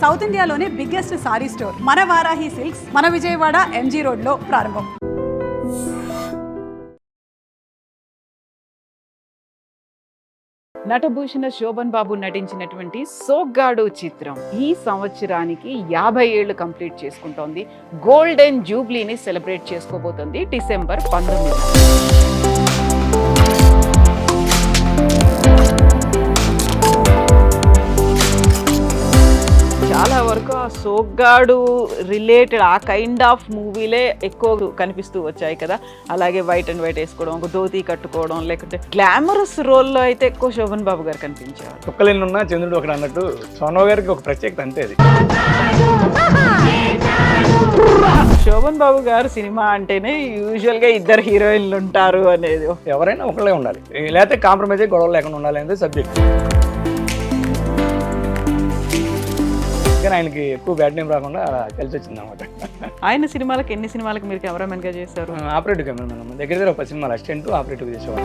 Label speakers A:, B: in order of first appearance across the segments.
A: South ఇండియాలోనే biggest sorry store మన Varahi silks మన విజయవాడ ఎంజీ రోడ్లో ప్రారంభం.
B: నటభూషణ శోభన్ బాబు నటించినటువంటి సోగ్గాడు చిత్రం ఈ సంవత్సరానికి 50 ఏళ్లు కంప్లీట్ చేసుకుంటోంది. గోల్డెన్ జూబ్లీని సెలబ్రేట్ చేసుకోబోతోంది డిసెంబర్ 19. చాలా వరకు ఆ సోగ్గాడు రిలేటెడ్ ఆ కైండ్ ఆఫ్ మూవీలే ఎక్కువ కనిపిస్తూ వచ్చాయి కదా. అలాగే వైట్ అండ్ వైట్ వేసుకోవడం, ఒక ధోతి కట్టుకోవడం, లేకపోతే గ్లామరస్ రోల్లో అయితే ఎక్కువ శోభన్ బాబు గారు కనిపించేవారు.
C: కుక్కలేనున్నా చంద్రుడు ఒకటి అన్నట్టు సోనో గారికి ఒక ప్రత్యేకత అంతే. అది
B: శోభన్ బాబు గారు సినిమా అంటేనే యూజువల్ గా ఇద్దరు హీరోయిన్లు ఉంటారు అనేది.
C: ఎవరైనా ఒకళ్ళే ఉండాలి, లేకపోతే కాంప్రమైజ్ గొడవలు లేకుండా ఉండాలి అనేది సబ్జెక్ట్. కానీ ఆయనకి ఎక్కువ బ్యాడ్ నేమ్ రాకుండా అలా కలిసి వచ్చింది అనమాట.
B: ఆయన సినిమాలకు ఎన్ని సినిమాలకు మీరు కెమెరామెన్ గా చేశారు?
C: ఆపరేటివ్ కెమెరామెన్ దగ్గర 10 సినిమాలు అసిస్టెంట్ ఆపరేటివ్ చేసేవాడు.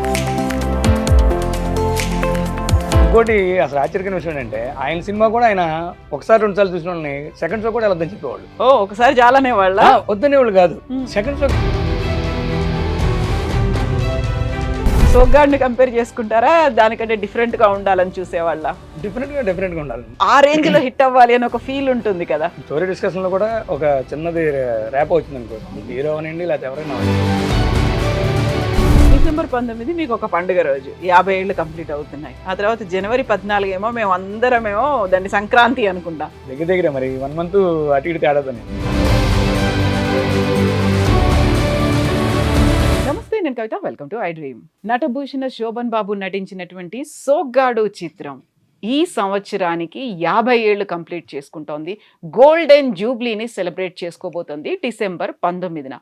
C: ఇంకోటి అసలు ఆశ్చర్యకరమైన విషయం ఏంటంటే ఆయన సినిమా కూడా ఆయన ఒకసారి 2 సార్లు చూసిన వాళ్ళని సెకండ్ షో కూడా వెళ్ళొద్దని చెప్పేవాళ్ళు.
B: ఒకసారి చాలానే వాళ్ళ
C: వద్దనేవాళ్ళు కాదు, సెకండ్ షో.
B: సోగ్గాడిని కంపేర్ చేసుకుంటారా, దానికంటే డిఫరెంట్ గా ఉండాలని చూసేవాళ్ళ?
C: డిఫరెంట్గా ఉండాలి, ఆ
B: రేంజ్ లో హిట్ అవ్వాలి అని ఒక ఫీల్ ఉంటుంది కదా.
C: స్టోరీ డిస్కషన్ లో కూడా ఒక చిన్నది ర్యాప్ వచ్చింది అనుకో, హీరో అనండి లేకపోతే ఎవరైనా.
B: డిసెంబర్ 19 మీకు ఒక పండుగ రోజు, 50 ఏళ్ళు కంప్లీట్ అవుతున్నాయి. ఆ తర్వాత జనవరి 14 ఏమో మేము అందరమేమో దాన్ని సంక్రాంతి అనుకుంటాం.
C: దగ్గర మరి 1 మంత్ అటు ఇటు తేడాతోనే.
B: నమస్తే, నేను Kavitha, welcome to I dream. నటభూషణ శోభన్ బాబు నటించినటువంటి సోగ్గాడు చిత్రం ఈ సంవత్సరానికి 50 ఏళ్లు కంప్లీట్ చేసుకుంటోంది. గోల్డెన్ జూబ్లీని సెలబ్రేట్ చేసుకోబోతోంది డిసెంబర్ 19.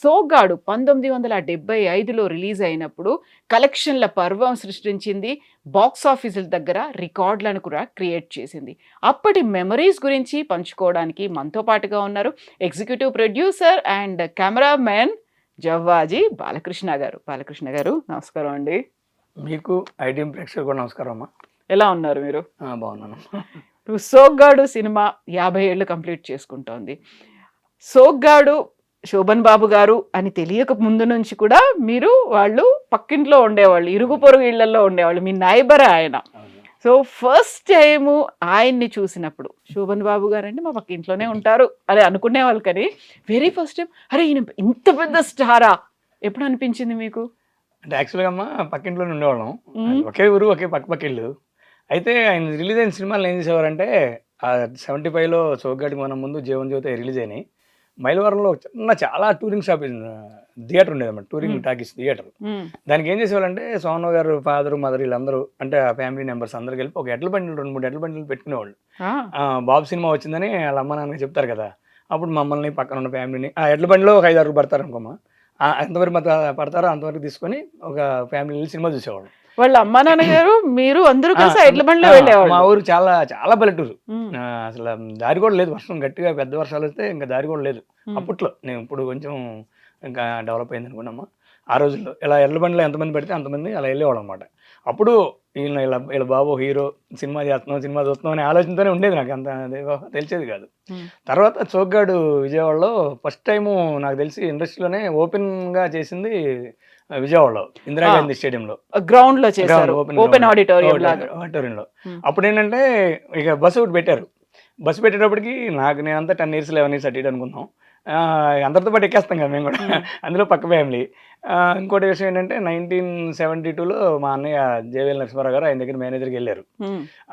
B: సోగ్గాడు 1975లో రిలీజ్ అయినప్పుడు కలెక్షన్ల పర్వం సృష్టించింది. బాక్స్ ఆఫీసుల దగ్గర రికార్డులను కూడా క్రియేట్ చేసింది. అప్పటి మెమరీస్ గురించి పంచుకోవడానికి మనతో పాటుగా ఉన్నారు executive producer and cameraman Javvaji Balakrishna గారు. బాలకృష్ణ గారు నమస్కారం అండి.
C: మీకు ఐటీఎం ప్రేక్షకులకు కూడా నమస్కారం అమ్మా.
B: ఎలా ఉన్నారు మీరు?
C: బాగున్నాను.
B: సోగ్గాడు సినిమా 50 ఏళ్ళు కంప్లీట్ చేసుకుంటోంది. సోగ్గాడు శోభన్ బాబు గారు అని తెలియక ముందు నుంచి కూడా మీరు వాళ్ళు పక్కింట్లో ఉండేవాళ్ళు, ఇరుగు పొరుగు ఇళ్లలో ఉండేవాళ్ళు, మీ నైబర్ ఆయన. సో ఫస్ట్ టైము ఆయన్ని చూసినప్పుడు శోభన్ బాబు గారు అంటే మా పక్కింట్లోనే ఉంటారు అని అనుకునేవాళ్ళు, కానీ వెరీ ఫస్ట్ టైం అరే ఈయన ఇంత పెద్ద స్టారా ఎప్పుడు అనిపించింది మీకు?
C: అంటే యాక్చువల్గా అమ్మ పక్కింట్లోనే ఉండేవాళ్ళం, ఒకే ఊరు ఒకే పక్కిళ్ళు. అయితే ఆయన రిలీజ్ అయిన సినిమాలు ఏం చేసేవారంటే 75లో సోగ్గాడికి మనం ముందు జీవన్ జ్యోతి రిలీజ్ అయినాయి. మైలవరంలో చాలా టూరింగ్ షాప్ థియేటర్ ఉండేది అన్నమాట, టూరింగ్ టాకీస్ థియేటర్. దానికి ఏం చేసేవాళ్ళంటే సోనో గారు ఫాదర్ మదర్ వీళ్ళందరూ అంటే ఆ ఫ్యామిలీ మెంబర్స్ అందరు కలిపి ఒక ఎడ్ల బండిలు 2-3 ఎడ్ల బండిలు పెట్టుకునేవాళ్ళు. బాబు సినిమా వచ్చిందని వాళ్ళ అమ్మ నాన్న చెప్తారు కదా, అప్పుడు మమ్మల్ని పక్కన ఉన్న ఫ్యామిలీని ఆ ఎడ్ల బండిలో ఒక 5-6 పడతారు అనుకోమా, ఎంతవరకు పడతారో అంతవరకు తీసుకొని ఒక ఫ్యామిలీ సినిమా చూసేవాళ్ళు.
B: వాళ్ళ అమ్మ నాన్నగారు మీరు అందరూ కలిసి ఎడ్ల బండిలో వెళ్ళేవాళ్ళు.
C: మా ఊరు చాలా చాలా పల్లెటూరు, అసలు దారి కూడా లేదు. వర్షం గట్టిగా పెద్ద వర్షాలు వస్తే ఇంకా దారి కూడా లేదు అప్పట్లో. నేను ఇప్పుడు కొంచెం ఇంకా డెవలప్ అయింది అనుకున్నామా. ఆ రోజుల్లో ఇలా ఎడ్ల బండిలో ఎంతమంది పెడితే అంతమంది అలా వెళ్ళేవాడు అనమాట. అప్పుడు వీళ్ళ బాబు హీరో, సినిమా చూస్తున్నాం అనే ఆలోచనతోనే ఉండేది, నాకు అంత తెలిసేది కాదు. తర్వాత సోగ్గాడు విజయవాడలో ఫస్ట్ టైము నాకు తెలిసి ఇండస్ట్రీలోనే ఓపెన్గా చేసింది విజయవాడలో ఇందిరాగాంధీ స్టేడియంలో
B: గ్రౌండ్ లో చేశారు, ఓపెన్
C: ఆడిటోరియంలో. అప్పుడు ఏంటంటే ఇక బస్సు ఒకటి పెట్టారు. బస్సు పెట్టేటప్పటికి నేనంతా 10 years 11 years అటు అనుకున్నాం. అందరితో పాటు ఎక్కేస్తాం కదా మేము కూడా, అందులో పక్క ఫ్యామిలీ. ఇంకోటి విషయం ఏంటంటే 1972లో మా అన్నయ్య జేవేల్ నరసింహారావు గారు ఆయన దగ్గర మేనేజర్కి వెళ్ళారు.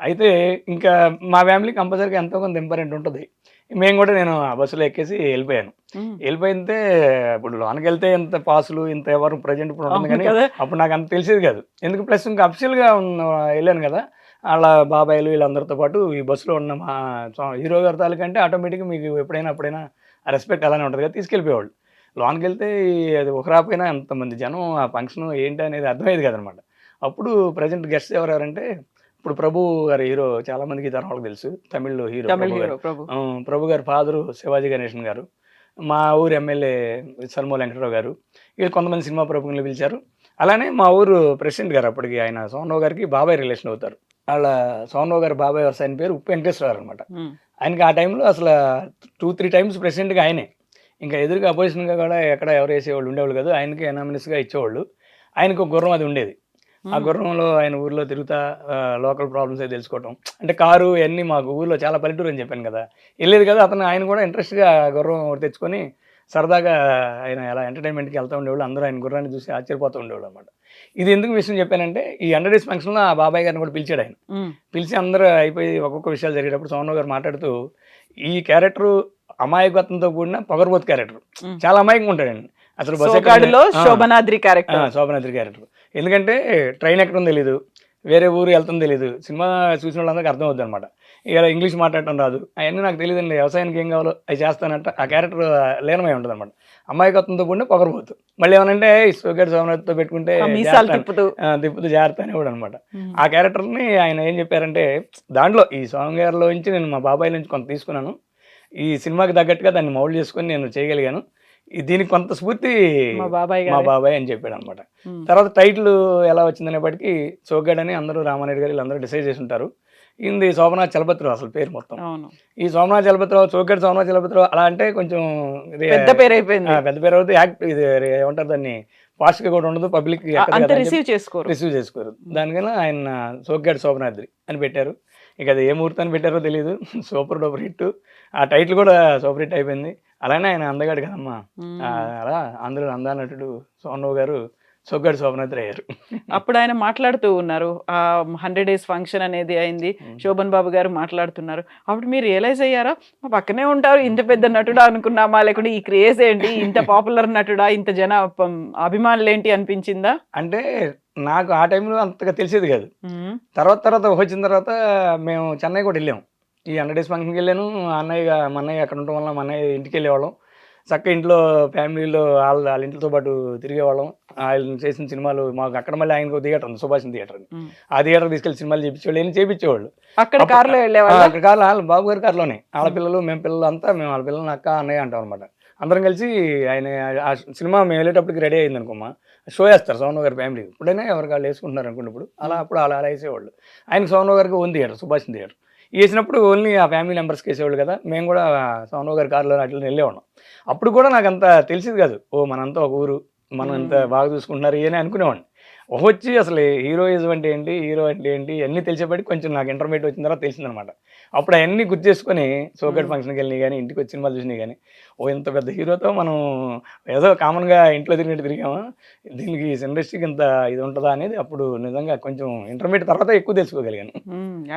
C: అయితే ఇంకా మా ఫ్యామిలీ కంపల్సరీగా ఎంతో కొంత ఇంపార్టెంట్ ఉంటుంది. మేము కూడా నేను ఆ బస్సులో ఎక్కేసి వెళ్ళిపోయాను. వెళ్ళిపోయితే ఇప్పుడు లోనికి వెళ్తే ఇంత పాసులు ఇంత ఎవరు ప్రజెంట్ ఇప్పుడు ఉంటుంది, కానీ అప్పుడు నాకు అంత తెలిసేది కాదు. ఎందుకు ప్లస్ ఇంకా అఫిషియల్గా వెళ్ళాను కదా, వాళ్ళ బాబాయిలు వీళ్ళందరితో పాటు ఈ బస్సులో ఉన్న మా హీరో గారి తాలూకంటే ఆటోమేటిక్గా మీకు ఎప్పుడైనా ఆ రెస్పెక్ట్ అలానే ఉంటుంది కదా, తీసుకెళ్ళిపోయేవాళ్ళు. లోనికి వెళ్తే అది ఒక రాకపోయినా ఎంతమంది జనం, ఆ ఫంక్షన్ ఏంటి అనేది అర్థమయ్యేది కదనమాట. అప్పుడు ప్రజెంట్ గెస్ట్ ఎవరంటే ఇప్పుడు ప్రభు గారి హీరో, చాలా మందికి తరం తెలుసు, తమిళ్లో హీరో ప్రభు గారి ఫాదరు శివాజీ గణేశన్ గారు, మా ఊరు ఎమ్మెల్యే సల్మో వెంకటరావు గారు, వీళ్ళు కొంతమంది సినిమా ప్రముఖులను పిలిచారు. అలానే మా ఊరు ప్రెసిడెంట్ గారు, అప్పటికి ఆయన సోనో గారికి బాబాయ్ రిలేషన్ అవుతారు. వాళ్ళ సోనో గారి బాబాయ్ ఆయన పేరు ఉప్పు వెంకటేశ్వర గారు అనమాట. ఆయనకి ఆ టైంలో అసలు 2-3 టైమ్స్ ప్రెసిడెంట్గా ఆయనే. ఇంకా ఎదురుగా అపోజిషన్గా కూడా ఎక్కడ ఎవరు వేసేవాళ్ళు ఉండేవాళ్ళు కాదు. ఆయనకి ఎనామినస్గా ఇచ్చేవాళ్ళు. ఆయనకు ఒక గుర్రం అది ఉండేది. ఆ గుర్రంలో ఆయన ఊర్లో తిరుగుతా లోకల్ ప్రాబ్లమ్స్ అవి తెలుసుకోవటం. అంటే కారు ఇవన్నీ మాకు ఊర్లో చాలా పల్లెటూరు అని చెప్పాను కదా! వెళ్ళేది కదా! ఆయన కూడా ఇంట్రెస్ట్‌గా గుర్రం ఒకటి తెచ్చుకొని సరదాగా ఆయన అలా ఎంటర్‌టైన్‌మెంట్‌కి వెళ్తా ఉండేవాళ్ళు. అందరూ ఆయన గుర్రాన్ని చూసి ఆశ్చర్యపోతూ ఉండేవాళ్ళనమాట. ఇది ఎందుకు విషయం చెప్పానంటే ఈ 100 డేస్ ఫంక్షన్‌లో ఆ బాబాయ్ గారిని కూడా పిలిచాడు ఆయన. పిలిచి అందరూ అయిపోయి ఒక్కొక్క విషయాలు జరిగేటప్పుడు సోమరావు గారు మాట్లాడుతూ ఈ క్యారెక్టరు అమాయకత్వంతో కూడిన పొగరుబోతు క్యారెక్టర్. చాలా అమాయకంగా ఉంటాడండి. అసలు బస్
B: సోగ్గాడులో శోభనాద్రి క్యారెక్టర్.
C: శోభనాద్రి క్యారెక్టర్. ఎందుకంటే ట్రైన్ ఎక్కడం తెలీదు. వేరే ఊరు వెళ్తుందో తెలీదు. సినిమా చూసిన వాళ్ళందరికీ అర్థమవుద్ది అనమాట. ఇక ఇంగ్లీష్ మాట్లాడటం రాదు. అవన్నీ నాకు తెలియదండి. వ్యవసాయానికి ఏం కావాలో అవి చేస్తానంట. ఆ క్యారెక్టర్ లీనమై ఉంటుంది అనమాట. అమాయకత్వంతో కూడిన పొగరుబోతు. మళ్ళీ ఏమనంటే సోగ్గాడు శోభనాద్రితో పెట్టుకుంటే
B: తిప్పుతూ
C: జాగ్రత్త అనేవాడు అనమాట. ఆ క్యారెక్టర్ని ఆయన ఏం చెప్పారంటే దాంట్లో ఈ సాంగ్ గారిలో నుంచి నేను మా బాబాయ్ నుంచి కొంత తీసుకున్నాను. ఈ సినిమాకి తగ్గట్టుగా దాన్ని మౌల్డ్ చేసుకొని నేను చేయగలిగాను. దీనికి కొంత స్ఫూర్తి
B: మా
C: బాబాయ్ అని చెప్పాడు అనమాట. తర్వాత టైటిల్ ఎలా వచ్చిందనేప్పటికీ సోగ్గాడు అని అందరూ రామారెడ్డి గారు వీళ్ళందరూ డిసైడ్ చేసి ఉంటారు. ఇది సోమనాథ్ చలపతిరావు అసలు పేరు మొత్తం. ఈ సోమనాథ్ చలపతిరావు సోగ్గాడు సోమనాథ్ చలపతిరావు అలా అంటే కొంచెం
B: పెద్ద పేరు అయిపోయింది.
C: పెద్ద పేరు అవుతుంది. ఇది ఏమంటారు దాన్ని ఫాస్ట్గా కూడా ఉండదు. పబ్లిక్ రిసీవ్ చేసుకోరు. దానికన్నా ఆయన సోగ్గాడు శోభనాద్రి అని పెట్టారు. ఇక అది ఏ ముహూర్తాన్ని పెట్టారో తెలియదు. Super duper hit. ఆ టైటిల్ కూడా సూపర్ హిట్ అయిపోయింది. అలానే ఆయన అందగాడు కదమ్మా. అలా అందరూ అందానటుడు సోమరావు గారు సోగ్గాడు శోభనాద్రి అయ్యారు.
B: అప్పుడు ఆయన మాట్లాడుతూ ఉన్నారు. 100 డేస్ ఫంక్షన్ అనేది అయింది. శోభన్ బాబు గారు మాట్లాడుతున్నారు. అప్పుడు మీరు రియలైజ్ అయ్యారా? మా పక్కనే ఉంటారు, ఇంత పెద్ద నటుడా అనుకున్నామా, లేకుంటే ఈ క్రేజ్ ఏంటి, ఇంత పాపులర్ నటుడా, ఇంత జన అభిమానులు ఏంటి అనిపించిందా?
C: అంటే నాకు ఆ టైంలో అంతగా తెలిసేది కాదు. తర్వాత వచ్చిన తర్వాత మేము చెన్నై కూడా వెళ్ళాము. ఈ 100 డేస్ ఫంక్షన్కి వెళ్ళాను. మా అన్నయ్య అక్కడ ఉండటం వల్ల మా అన్నయ్య ఇంటికి వెళ్ళేవాళ్ళం. చక్కగా ఇంట్లో ఫ్యామిలీలో వాళ్ళ ఇంటితో పాటు తిరిగేవాళ్ళం. ఆయన చేసిన సినిమాలు మాకు అక్కడ మళ్ళీ ఆయనకు థియేటర్ ఉంది, సుభాషిణి థియేటర్ అని. ఆ థియేటర్ తీసుకెళ్ళి సినిమాలు చేయించేవాళ్ళు. ఏం చేయించేవాళ్ళు
B: అక్కడ కార్లో వెళ్ళేవాళ్ళు.
C: అక్కడ కార్లో వాళ్ళ బాబు గారి కార్లోనే ఆడపిల్లలు మేము పిల్లలు అంతా మేము వాళ్ళ పిల్లల్ని అక్క అన్నయ్య అంటాం అనమాట. అందరం కలిసి ఆయన ఆ సినిమా మేము వెళ్ళేటప్పటికి రెడీ అయింది అనుకోమ్మా, షో వేస్తారు సోమరావు గారి ఫ్యామిలీ. ఇప్పుడైనా ఎవరికి వాళ్ళు వేసుకుంటున్నారు అనుకున్నప్పుడు అలా వేసేవాళ్ళు. ఆయనకు సోమరావు గారికి ఓన్ థియేటర్, సుభాషిణి థియేటర్ వేసినప్పుడు ఓన్లీ ఆ ఫ్యామిలీ మెంబర్స్కి వేసేవాళ్ళు కదా. మేము కూడా సోమరావు గారి కార్లో అట్లా వెళ్ళేవాళ్ళం. అప్పుడు కూడా నాకు అంత తెలిసేది కాదు. మనంతా ఒక ఊరు, మనం ఎంత బాగా చూసుకుంటున్నారు అని అనుకునేవాడిని. వచ్చి అసలు హీరోయిజం అంటే ఏంటి, హీరో అంటే ఏంటి అన్నీ తెలిసేపటికి కొంచెం నాకు ఇంటర్మీడియట్ వచ్చిన తర్వాత తెలిసిందనమాట. అప్పుడు అవన్నీ గుర్తు చేసుకొని సోగ్గాడు ఫంక్షన్కి వెళ్ళినాయి కానీ, ఇంటికి వచ్చి సినిమాలు చూసినాయి కానీ, ఇంత పెద్ద హీరోతో మనం ఏదో కామన్గా ఇంట్లో తిరిగినట్టు తిరిగామా, దీనికి ఇండస్ట్రీకి ఇంత ఇది ఉంటుందా అనేది అప్పుడు నిజంగా కొంచెం ఇంటర్మీడియట్ తర్వాత ఎక్కువ తెలుసుకోగలిగాను.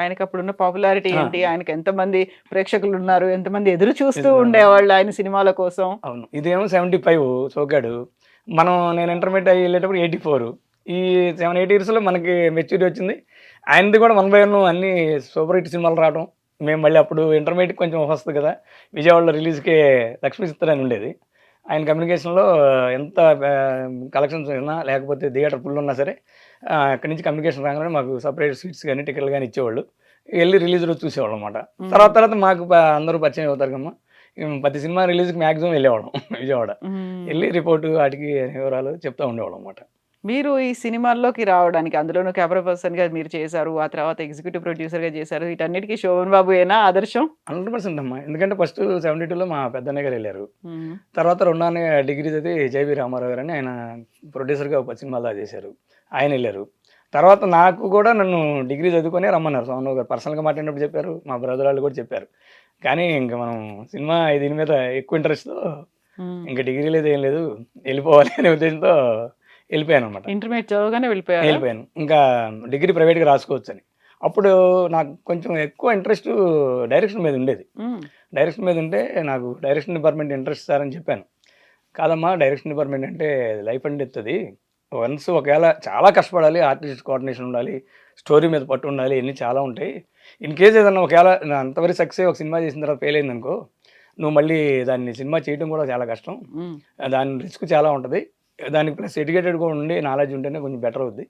B: ఆయనకి అప్పుడున్న పాపులారిటీ ఏంటి, ఆయనకి ఎంతమంది ప్రేక్షకులు ఉన్నారు, ఎంతమంది ఎదురు చూస్తూ ఉండేవాళ్ళు ఆయన సినిమాల కోసం.
C: అవును, ఇదేమో 75 సోగ్గాడు. నేను ఇంటర్మీడియట్ అయ్యి వెళ్ళేటప్పుడు 84. ఈ 7-8 ఇయర్స్లో మనకి మెచ్యూరిటీ వచ్చింది. ఆయనది కూడా 1/1 అన్ని సూపర్ హిట్ సినిమాలు రావడం. మేము మళ్ళీ అప్పుడు ఇంటర్మీడియట్ కొంచెం వస్తుంది కదా, విజయవాడలో రిలీజ్కే లక్ష్మీ చిత్ర అని ఉండేది. ఆయన కమ్యూనికేషన్లో ఎంత కలెక్షన్స్ ఉన్నా లేకపోతే థియేటర్ ఫుల్ ఉన్నా సరే అక్కడి నుంచి కమ్యూనికేషన్ రాగానే మాకు సపరేట్ సీట్స్ కానీ టికెట్లు కానీ ఇచ్చేవాళ్ళు. వెళ్ళి రిలీజ్ రోజు చూసేవాళ్ళం అనమాట. తర్వాత మాకు అందరూ పరిచయం అవుతారు కమ్మా. ప్రతి సినిమా రిలీజ్కి మ్యాక్సిమం వెళ్ళేవాళ్ళం విజయవాడ. వెళ్ళి రిపోర్టు వాటికి వివరాలు చెప్తూ ఉండేవాళ్ళం అనమాట.
B: మీరు ఈ సినిమాల్లోకి రావడానికి, అందులోనూ కెమెరా పర్సన్గా మీరు చేశారు, ఆ తర్వాత ఎగ్జిక్యూటివ్ ప్రొడ్యూసర్గా చేశారు, వీటన్నిటికీ శోభన్ బాబు ఏనా ఆదర్శం?
C: 100% అమ్మా. ఎందుకంటే ఫస్ట్ 72లో మా పెద్దన్నయ్య గారు వెళ్ళారు. తర్వాత రెండో అన్నయ్య డిగ్రీ చదివి జేబీ రామారావు గారు అని ఆయన ప్రొడ్యూసర్గా ఒక సినిమాలో చేశారు, ఆయన వెళ్ళారు. తర్వాత నాకు కూడా నన్ను డిగ్రీ చదువుకొని రమ్మన్నారు సోమరావు గారు. పర్సనల్గా మాట్లాడినప్పుడు చెప్పారు, మా బ్రదర్ వాళ్ళు కూడా చెప్పారు. కానీ ఇంకా మనం సినిమా దీని మీద ఎక్కువ ఇంట్రెస్ట్తో ఇంకా డిగ్రీ లేదు ఏం లేదు వెళ్ళిపోవాలి అనే ఉద్దేశంతో వెళ్ళిపోయాను అనమాట.
B: ఇంటర్మీడియట్ చదవగానే వెళ్ళిపోయాను.
C: ఇంకా డిగ్రీ ప్రైవేట్గా రాసుకోవచ్చు అని. అప్పుడు నాకు కొంచెం ఎక్కువ ఇంట్రెస్ట్ డైరెక్షన్ మీద ఉండేది. డైరెక్షన్ మీద ఉంటే నాకు డైరెక్షన్ డిపార్ట్మెంట్ ఇంట్రెస్ట్ సార్ అని చెప్పాను. కాదమ్మా, డైరెక్షన్ డిపార్ట్మెంట్ అంటే లైఫ్ అండ్ ఎత్తుంది. వన్స్ ఒకవేళ చాలా కష్టపడాలి, ఆర్టిస్ట్ కోఆర్డినేషన్ ఉండాలి, స్టోరీ మీద పట్టు ఉండాలి, ఇవన్నీ చాలా ఉంటాయి. ఇన్ కేస్ ఏదన్నా ఒకవేళ అంతవరకు సక్సెస్ ఒక సినిమా చేసిన తర్వాత ఫెయిల్ అయిందనుకో, నువ్వు మళ్ళీ దాన్ని సినిమా చేయడం కూడా చాలా కష్టం, దాని రిస్క్ చాలా ఉంటుంది. దానికి ప్లస్ ఎడ్యుకేటెడ్ కూడా ఉండి నాలెడ్జ్ ఉంటేనే కొంచెం బెటర్ అవుద్ది.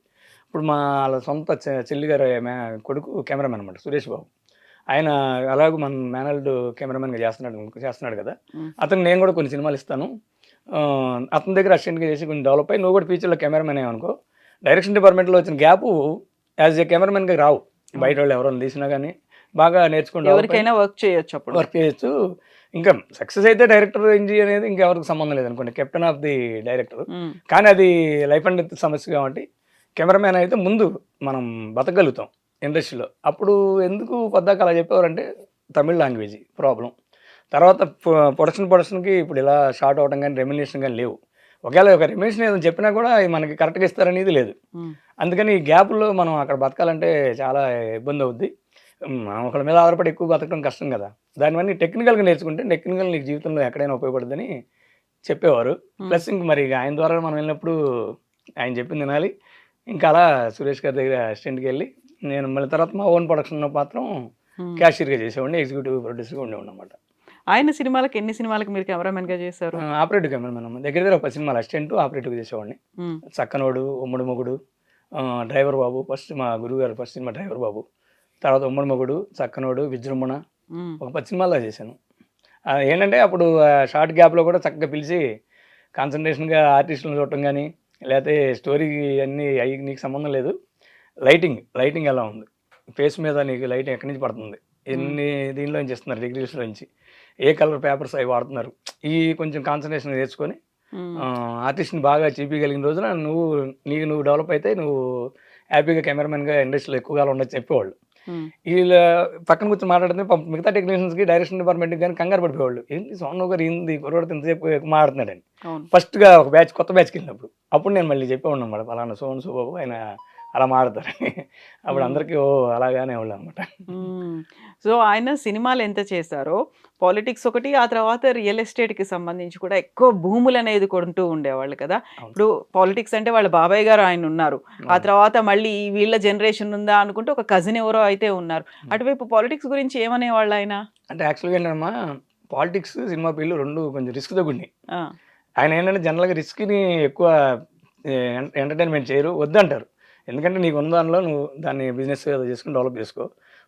C: ఇప్పుడు మా వాళ్ళ సొంత చెల్లి గారు కొడుకు కెమెరామెన్ అనమాట, సురేష్ బాబు. ఆయన అలాగే మన మేనల్డ్ కెమెరామెన్గా చేస్తున్నాడు కదా. అతను నేను కూడా కొన్ని సినిమాలు ఇస్తాను, అతని దగ్గర అసిస్టెంట్గా చేసి కొంచెం డెవలప్ అయ్యి నువ్వు కూడా ఫ్యూచర్లో కెమెరామెన్ అయ్యామనుకో, డైరెక్షన్ డిపార్ట్మెంట్లో వచ్చిన గ్యాప్ యాజ్ ఏ కెమెరామెన్గా రావు. బయట వాళ్ళు ఎవరైనా తీసినా కానీ బాగా నేర్చుకుంటూ
B: ఎవరికైనా వర్క్ చేయొచ్చు అప్పుడు.
C: వర్క్ చేయొచ్చు. ఇంకా సక్సెస్ అయితే డైరెక్టర్ ఎంజీ అనేది ఇంకెవరికి సంబంధం లేదనుకోండి, కెప్టెన్ ఆఫ్ ది డైరెక్టర్. కానీ అది లైఫ్ అండ్ డెత్ సమస్య కాబట్టి కెమెరామ్యాన్ అయితే ముందు మనం బతకగలుగుతాం ఇండస్ట్రీలో. అప్పుడు ఎందుకు పొద్దాక అలా చెప్పేవారంటే తమిళ్ లాంగ్వేజ్ ప్రాబ్లం. తర్వాత ప్రొడక్షన్కి ఇప్పుడు ఇలా షార్ట్ అవడం కానీ రెమ్యునేషన్ కానీ లేవు. ఒకవేళ ఒక రెమ్యునేషన్ ఏదైనా చెప్పినా కూడా అది మనకి కరెక్ట్గా ఇస్తారనేది లేదు. అందుకని ఈ గ్యాప్లో మనం అక్కడ బతకాలంటే చాలా ఇబ్బంది అవుద్ది. మనం ఒకళ్ళ మీద ఆధారపడి ఎక్కువ బతకడం కష్టం కదా. దానివన్నీ టెక్నికల్గా నేర్చుకుంటే టెక్నికల్ నీకు జీవితంలో ఎక్కడైనా ఉపయోగపడుతుందని చెప్పేవారు. ప్లస్ ఇంక మరి ఆయన ద్వారా మనం వెళ్ళినప్పుడు ఆయన చెప్పింది వినాలి. ఇంకా అలా సురేష్ గారి దగ్గర అసిస్టెంట్కి వెళ్ళి నేను మళ్ళీ తర్వాత మా ఓన్ ప్రొడక్షన్లో మాత్రం క్యాషియర్గా చేసేవాడిని, ఎగ్జిక్యూటివ్ ప్రొడ్యూసర్గా ఉండేవాడిని అనమాట.
B: ఆయన సినిమాలకు ఎన్ని సినిమాలకు మీరు కెమెరామెన్గా చేశారు?
C: ఆపరేటివ్ కెమెరామెన్ దగ్గర 10 సినిమాలు అసిస్టెంట్ ఆపరేటివ్గా చేసేవాడిని. చక్కనోడు, ఉమ్మడి మొగుడు, డ్రైవర్ బాబు, ఫస్ట్ మా గురువు గారు ఫస్ట్ సినిమా డ్రైవర్ బాబు, తర్వాత ఉమ్మడి మొగుడు, చక్కనోడు, విజృంభణ, ఒక 10 సినిమాల్లో చేశాను. ఏంటంటే అప్పుడు షార్ట్ గ్యాప్లో కూడా చక్కగా పిలిచి కాన్సన్ట్రేషన్గా ఆర్టిస్టులను చూడటం కానీ, లేకపోతే స్టోరీ అన్నీ అవి నీకు సంబంధం లేదు, లైటింగ్ ఎలా ఉంది, ఫేస్ మీద నీకు లైటింగ్ ఎక్కడి నుంచి పడుతుంది, ఎన్ని దీనిలో నుంచి ఇస్తున్నారు, డిగ్రీస్లో నుంచి ఏ కలర్ పేపర్స్ అవి వాడుతున్నారు, ఈ కొంచెం కాన్సన్ట్రేషన్ నేర్చుకొని ఆర్టిస్ట్ని బాగా చూపించగలిగిన రోజున నువ్వు డెవలప్ అయితే నువ్వు హ్యాపీగా కెమెరామెన్గా ఇండస్ట్రీలో ఎక్కువగా ఉండొచ్చు చెప్పేవాళ్ళు. వీళ్ళ పక్కన కూర్చొని మాట్లాడితే మిగతా టెక్నీషియన్స్కి డైరెక్షన్ డిపార్ట్మెంట్కి కానీ కంగారు పడిపోయేవాళ్ళు. ఏంటి సోను గారు ఏంది కుర్రోడు ఇంతసేపు మాట్లాడుతున్నాడని. ఫస్ట్గా ఒక కొత్త బ్యాచ్కి వెళ్ళినప్పుడు అప్పుడు నేను మళ్ళీ చెప్పేవాడు అనమాట, పలానా సోను సుబాబు ఆయన అలా మాడతారని. అప్పుడు అందరికీ అలాగానే వాళ్ళు అనమాట.
B: సో ఆయన సినిమాలు ఎంత చేశారో పాలిటిక్స్ ఒకటి, ఆ తర్వాత రియల్ ఎస్టేట్కి సంబంధించి కూడా ఎక్కువ భూములు అనేది కొంటూ ఉండేవాళ్ళు కదా. ఇప్పుడు పాలిటిక్స్ అంటే వాళ్ళ బాబాయ్ గారు ఆయన ఉన్నారు, ఆ తర్వాత మళ్ళీ వీళ్ళ జనరేషన్ ఉందా అనుకుంటే ఒక కజిన్ ఎవరో అయితే ఉన్నారు. అటువైపు పాలిటిక్స్ గురించి ఏమనేవాళ్ళు ఆయన?
C: అంటే యాక్చువల్గా ఏంటమ్మా, పాలిటిక్స్ సినిమా ఫీల్డ్ రెండు కొంచెం రిస్క్ తగ్గుండి. ఆయన ఏంటంటే జనరల్గా రిస్క్ని ఎక్కువ ఎంటర్టైన్మెంట్ చేయరు, వద్దంటారు. ఎందుకంటే నీకు ఉన్న దానిలో నువ్వు దాన్ని బిజినెస్ ఏదో చేసుకుని డెవలప్ చేసుకో.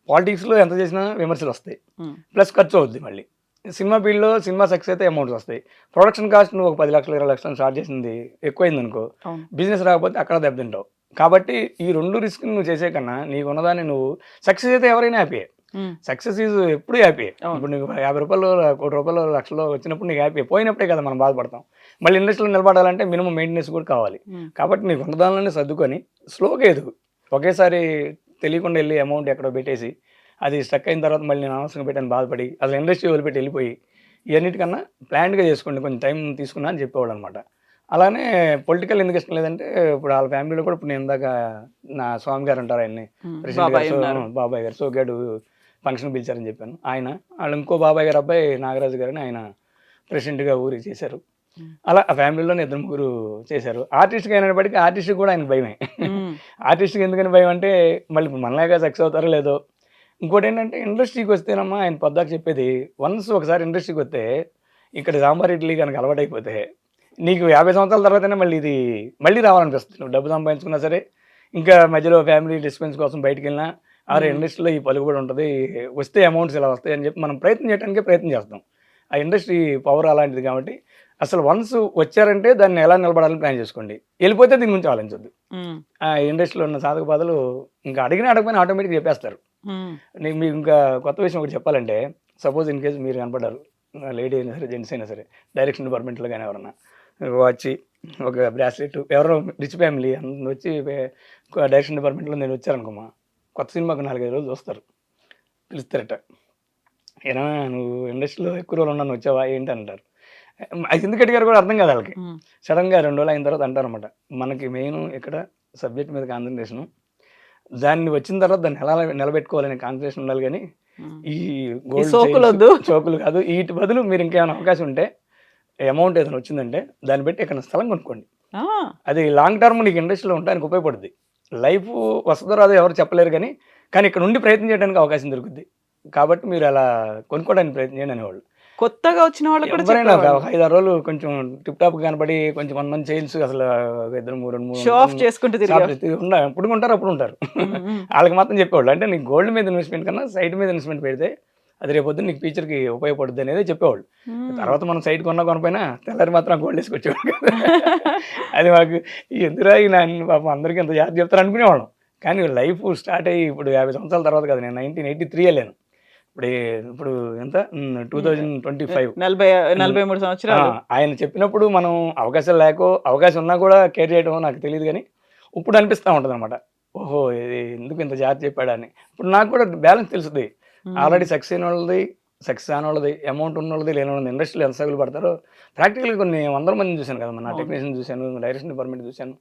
C: పాలిటిక్స్లో ఎంత చేసినా విమర్శలు వస్తాయి, ప్లస్ ఖర్చు అవుద్ది. మళ్ళీ సినిమా ఫీల్డ్లో సినిమా సక్సెస్ అయితే అమౌంట్స్ వస్తాయి. ప్రొడక్షన్ కాస్ట్ నువ్వు ఒక 10 లక్షలు 20 లక్షలు స్టార్ట్ చేసింది ఎక్కువైంది అనుకో, బిజినెస్ రాకపోతే అక్కడ దెబ్బతింటావు. కాబట్టి ఈ రెండు రిస్క్ నువ్వు చేసే కన్నా నీకు ఉన్నదాన్ని నువ్వు సక్సెస్ అయితే ఎవరైనా హ్యాపీయే. సక్సెస్ ఈజ్ ఎప్పుడు హ్యాపీ. ఇప్పుడు నీకు 50 రూపాయలు 1 కోటి రూపాయలు లక్షలో వచ్చినప్పుడు నీకు హ్యాపీ, పోయినప్పుడే కదా మనం బాధపడతాం. మళ్ళీ ఇండస్ట్రీలో నిలబడాలంటే మినిమం మెయింటెనెన్స్ కూడా కావాలి. కాబట్టి నీకు ఉన్నదానిలోనే సర్దుకొని స్లోగా ఎదుగు. ఒకేసారి తెలియకుండా వెళ్ళి అమౌంట్ ఎక్కడో పెట్టేసి అది స్టక్ అయిన తర్వాత మళ్ళీ నేను అనవసరంగా పెట్టాను బాధపడి అసలు ఇండస్ట్రీ వదిలిపెట్టి వెళ్ళిపోయి ఇవన్నిటికన్నా ప్లాన్డ్గా చేసుకోండి, కొంచెం టైం తీసుకున్నా అని చెప్పేవాడు అనమాట. అలానే పొలిటికల్ ఎందుకు ఇష్టం లేదంటే ఇప్పుడు వాళ్ళ ఫ్యామిలీలో కూడా ఇప్పుడు నేను ఇందాక నా స్వామి గారు అంటారు ఆయన్ని, బాబాయ్ గారు సోగాడు ఫంక్షన్ పిలిచారని చెప్పాను. ఆయన వాళ్ళు ఇంకో బాబాయ్ గారు అబ్బాయి నాగరాజు గారిని ఆయన ప్రెసిడెంట్గా ఊరికి చేశారు. అలా ఆ ఫ్యామిలీలోనే 2-3 చేశారు. ఆర్టిస్ట్గా అయినప్పటికీ ఆర్టిస్ట్కి కూడా ఆయన భయమే. ఆర్టిస్ట్కి ఎందుకని భయం అంటే మళ్ళీ మనలాగా సక్సెస్ అవుతారో లేదో. ఇంకోటి ఏంటంటే ఇండస్ట్రీకి వస్తేనమ్మా ఆయన పొద్దాక చెప్పేది, వన్స్ ఒకసారి ఇండస్ట్రీకి వస్తే ఇక్కడ సాంబార్ ఇడ్లీ కనుక అలవాటైపోతే నీకు 50 సంవత్సరాల తర్వాతనే మళ్ళీ రావాలనిపిస్తుంది. నువ్వు డబ్బు సంపాదించుకున్నా సరే, ఇంకా మధ్యలో ఫ్యామిలీ డిస్పెన్స్ కోసం బయటికి వెళ్ళినా ఇండస్ట్రీలో ఈ పలుకుబడి ఉంటుంది, వస్తే అమౌంట్స్ ఇలా వస్తాయి అని చెప్పి మనం ప్రయత్నం చేస్తాం. ఆ ఇండస్ట్రీ పవర్ అలాంటిది కాబట్టి అసలు వన్స్ వచ్చారంటే దాన్ని ఎలా నిలబడాలని ప్లాన్ చేసుకోండి, వెళ్ళిపోతే దీని గురించి ఆలోచించొద్దు. ఆ ఇండస్ట్రీలో ఉన్న సాధక బాధలు ఇంకా అడగకపోయినా ఆటోమేటిక్గా చెప్పేస్తారు. మీకు ఇంకా కొత్త విషయం ఒకటి చెప్పాలంటే, సపోజ్ ఇన్ కేసు మీరు కనపడ్డారు, లేడీ అయినా సరే జెంట్స్ అయినా సరే, డైరెక్షన్ డిపార్ట్మెంట్లో కానీ ఎవరన్నా వచ్చి ఒక బ్రాస్లెట్ ఎవరో రిచ్ ఫ్యామిలీ వచ్చి డైరెక్షన్ డిపార్ట్మెంట్లో నేను వచ్చారనుకోమా, కొత్త సినిమాకు 4-5 రోజులు చూస్తారు, పిలుస్తారట, ఏనా నువ్వు ఇండస్ట్రీలో ఎక్కువ రోజులు ఉన్నాను వచ్చావా ఏంటి అంటారు. అది ఎందుకు అడిగారు కూడా అర్థం కాదు వాళ్ళకి. సడన్గా 2 రోజులు అయిన తర్వాత అంటారనమాట. మనకి మెయిన్ ఇక్కడ సబ్జెక్ట్ మీద కాన్సన్ట్రేషను, దాన్ని వచ్చిన తర్వాత దాన్ని ఎలా నిలబెట్టుకోవాలనే కాన్సన్ట్రేషన్ ఉండాలి. కానీ ఈ చోకులు కాదు, వీటి బదులు మీరు ఇంకేమైనా అవకాశం ఉంటే అమౌంట్ ఏదైనా వచ్చిందంటే దాన్ని బట్టి ఎక్కడ స్థలం కొనుక్కోండి. అది లాంగ్ టర్మ్ నీకు ఇండస్ట్రీలో ఉండడానికి ఉపయోగపడుతుంది. లైఫ్ వస్తుందో రాదో ఎవరు చెప్పలేరు, కానీ ఇక్కడ నుండి ప్రయత్నం చేయడానికి అవకాశం దొరుకుద్ది. కాబట్టి మీరు అలా కొనుక్కోవడానికి ప్రయత్నం చేయండి అనేవాళ్ళు.
B: కొత్తగా వచ్చిన వాళ్ళు కూడా
C: ఎవరైనా ఒక 5-6 రోజులు కొంచెం టిప్ టాప్ కనబడి కొంచెం కొంతమంది చైన్స్ అసలు 2-3
B: షో ఆఫ్ చేసుకుంటూ
C: ఎప్పుడు ఉంటారు అప్పుడు ఉంటారు. వాళ్ళకి మాత్రం చెప్పేవాళ్ళు, అంటే నీకు గోల్డ్ మీద ఇన్వెస్ట్మెంట్ కన్నా సైట్ మీద ఇన్వెస్ట్మెంట్ పెడితే అది రేపొద్దు నీకు ఫ్యూచర్కి ఉపయోగపడుద్ది అనేది చెప్పేవాళ్ళు. తర్వాత మనం సైట్ కొనపోయినా తెల్లారి మాత్రం గోల్డ్ వేసుకొచ్చేవాళ్ళు. అది మాకు ఎందురా పాపం అందరికీ ఎంత జాగ్రత్త చెప్తారు అనుకునేవాళ్ళం. కానీ లైఫ్ స్టార్ట్ అయ్యి ఇప్పుడు 50 సంవత్సరాల తర్వాత కదా, నేను 1983 వెళ్ళాను. ఇప్పుడు ఇప్పుడు ఎంత 2025.
B: 43 సంవత్సరాలు.
C: ఆయన చెప్పినప్పుడు మనం అవకాశం ఉన్నా కూడా కేర్ చేయడం నాకు తెలియదు, కానీ ఇప్పుడు అనిపిస్తూ ఉంటుంది అనమాట. ఓహో, ఇది ఎందుకు ఇంత జాగ్రత్త చెప్పాడని. ఇప్పుడు నాకు కూడా బ్యాలెన్స్ తెలుస్తుంది. ఆల్రెడీ సక్సెస్ అయిన వాళ్ళది, అమౌంట్ ఉన్న వాళ్ళది, లేని వాళ్ళది, ఇండస్ట్రీలో ఎంత సగులు పడతారో ప్రాక్టికల్గా కొన్ని వందల మందిని చూశాను కదా. నా టెక్నీషియన్ చూశాను, డైరెక్షన్ డిపార్ట్మెంట్ చూశాను,